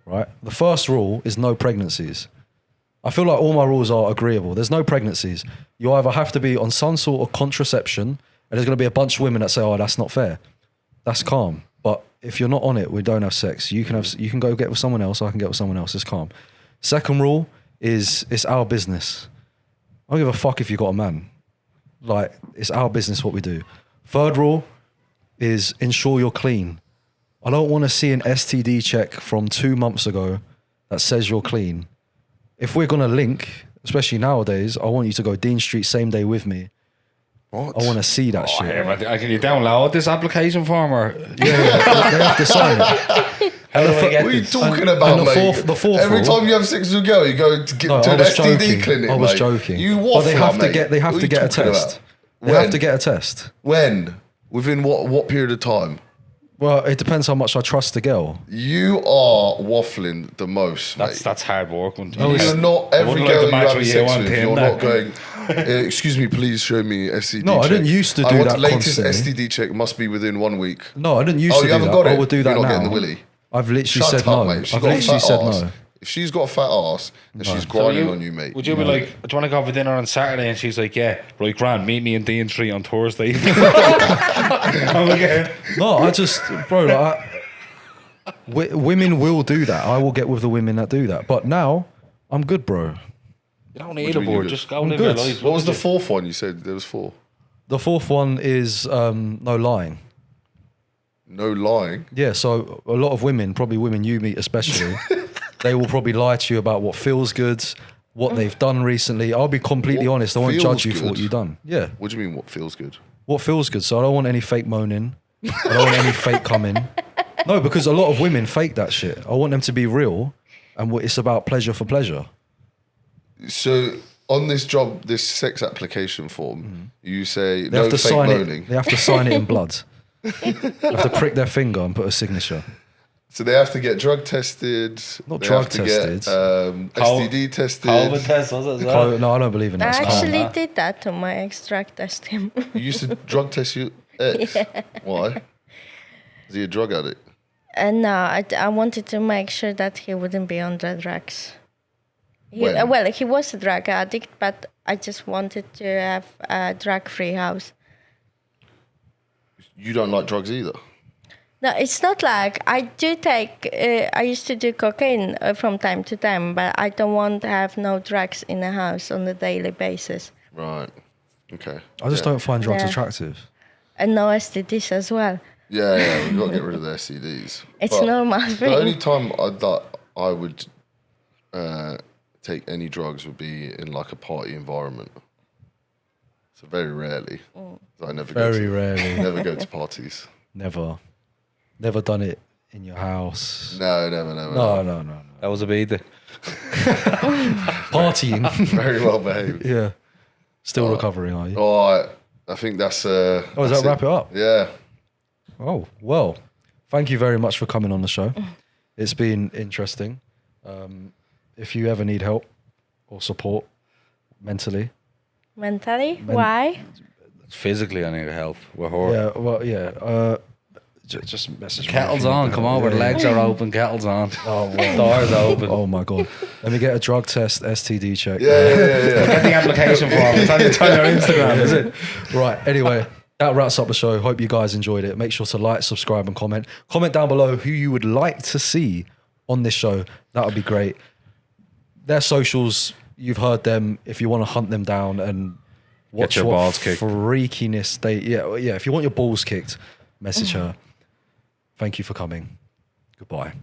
Right? The first rule is no pregnancies. I feel like all my rules are agreeable. There's no pregnancies. You either have to be on some sort of contraception, and there's going to be a bunch of women that say, "Oh, that's not fair." That's calm. But if you're not on it, we don't have sex. You can go get with someone else. I can get with someone else. It's calm. Second rule is it's our business. I don't give a fuck if you got a man. Like, it's our business what we do. Third rule is ensure you're clean. I don't want to see an STD check from 2 months ago that says you're clean. If we're going to link, especially nowadays, I want you to go Dean Street same day with me. What? I want to see that Oh, shit. yeah, but can you download this application form or? Yeah, they have to sign it. How do I What get are you this? talking And about, the mate? fourth Every rule- time you have sex with a girl, you go to, No, to I an was STD joking. clinic. I was mate. joking. You But waffle, they have to mate. get. They have What to are you get a talking test. about? They have When? to get a test. When? Within what period of time? Well, it depends how much I trust the girl. You are waffling the most, mate. That's hard work. You're not I every wouldn't like girl to you match have with you sex on with. Tinder. You're not going. Excuse me, please show me STD. No, I check. didn't used to I do want that the latest constantly. STD check must be within 1 week. No, I didn't used Oh, to you do haven't that. got it. I would do You're that not now. getting the willy. I've literally Shut said up, no. mate. She's I've got a literally fat said ass. no. If she's got a fat ass and she's grinding on you, mate. Would you be like, do you want to go for dinner on Saturday? And she's like, yeah, right, grand. Meet me in Dean Street on Thursday. Okay. No, I just, bro, like, women will do that. I will get with the women that do that. But now, I'm good, bro. You don't need do a you mean board. you Just go I'm live good. your life. What was the Look at fourth one you said? There was 4. The fourth one is no lying. No lying. Yeah, so a lot of women, probably women you meet especially, they will probably lie to you about what feels good, what they've done recently. I'll be completely What honest. I won't feels judge you for good? what you've done. Yeah. What do you mean? What feels good? What feels good. So I don't want any fake moaning. I don't want any fake coming. No, because a lot of women fake that shit. I want them to be real, and it's about pleasure for pleasure. So on this job, this sex application form, you say They no have to fake sign moaning. it. They have to sign it in blood. They have to prick their finger and put a signature. So they have to get drug tested. Not they drug have to get, tested. STD tested. COVID test, was it? as well? No, I don't believe in I that. actually did that to my ex drug test him. You used to drug test your ex. Why? Is he a drug addict? No, I wanted to make sure that he wouldn't be on the drugs. When? Well, he was a drug addict, but I just wanted to have a drug-free house. You don't like drugs either. No, it's not like I do take. I used to do cocaine from time to time, but I don't want to have no drugs in the house on a daily basis, Right. Okay. I just don't find drugs Yeah. attractive. and no STDs as well. Yeah, we've got to get rid of the STDs. It's But normal The thing. only time that I would take any drugs would be in like a party environment. So very rarely. I never Very go to, rarely. never go to parties. Never done it in your house. No, never. No. That was a beta. Partying. Very well behaved. Yeah. Still recovering, are you? Oh, I think that's. Oh, does that's that wrap it up? Yeah. Oh, well, thank you very much for coming on the show. It's been interesting. If you ever need help or support mentally, Mentally, why? Physically, I need help. We're horrible. yeah, well, yeah, just message me. Kettle's if you need on. help. Come over. Yeah, Legs are open. Kettle's on. Oh, wow. Doors open. Oh my god. Let me get a drug test, STD check. Yeah. Get the application form. It's on your Instagram, is it? Right. Anyway, that wraps up the show. Hope you guys enjoyed it. Make sure to like, subscribe, and comment. Comment down below who you would like to see on this show. That would be great. Their socials, you've heard them. If you want to hunt them down and watch your what balls kicked. freakiness they, yeah. If you want your balls kicked, message her. Thank you for coming. Goodbye.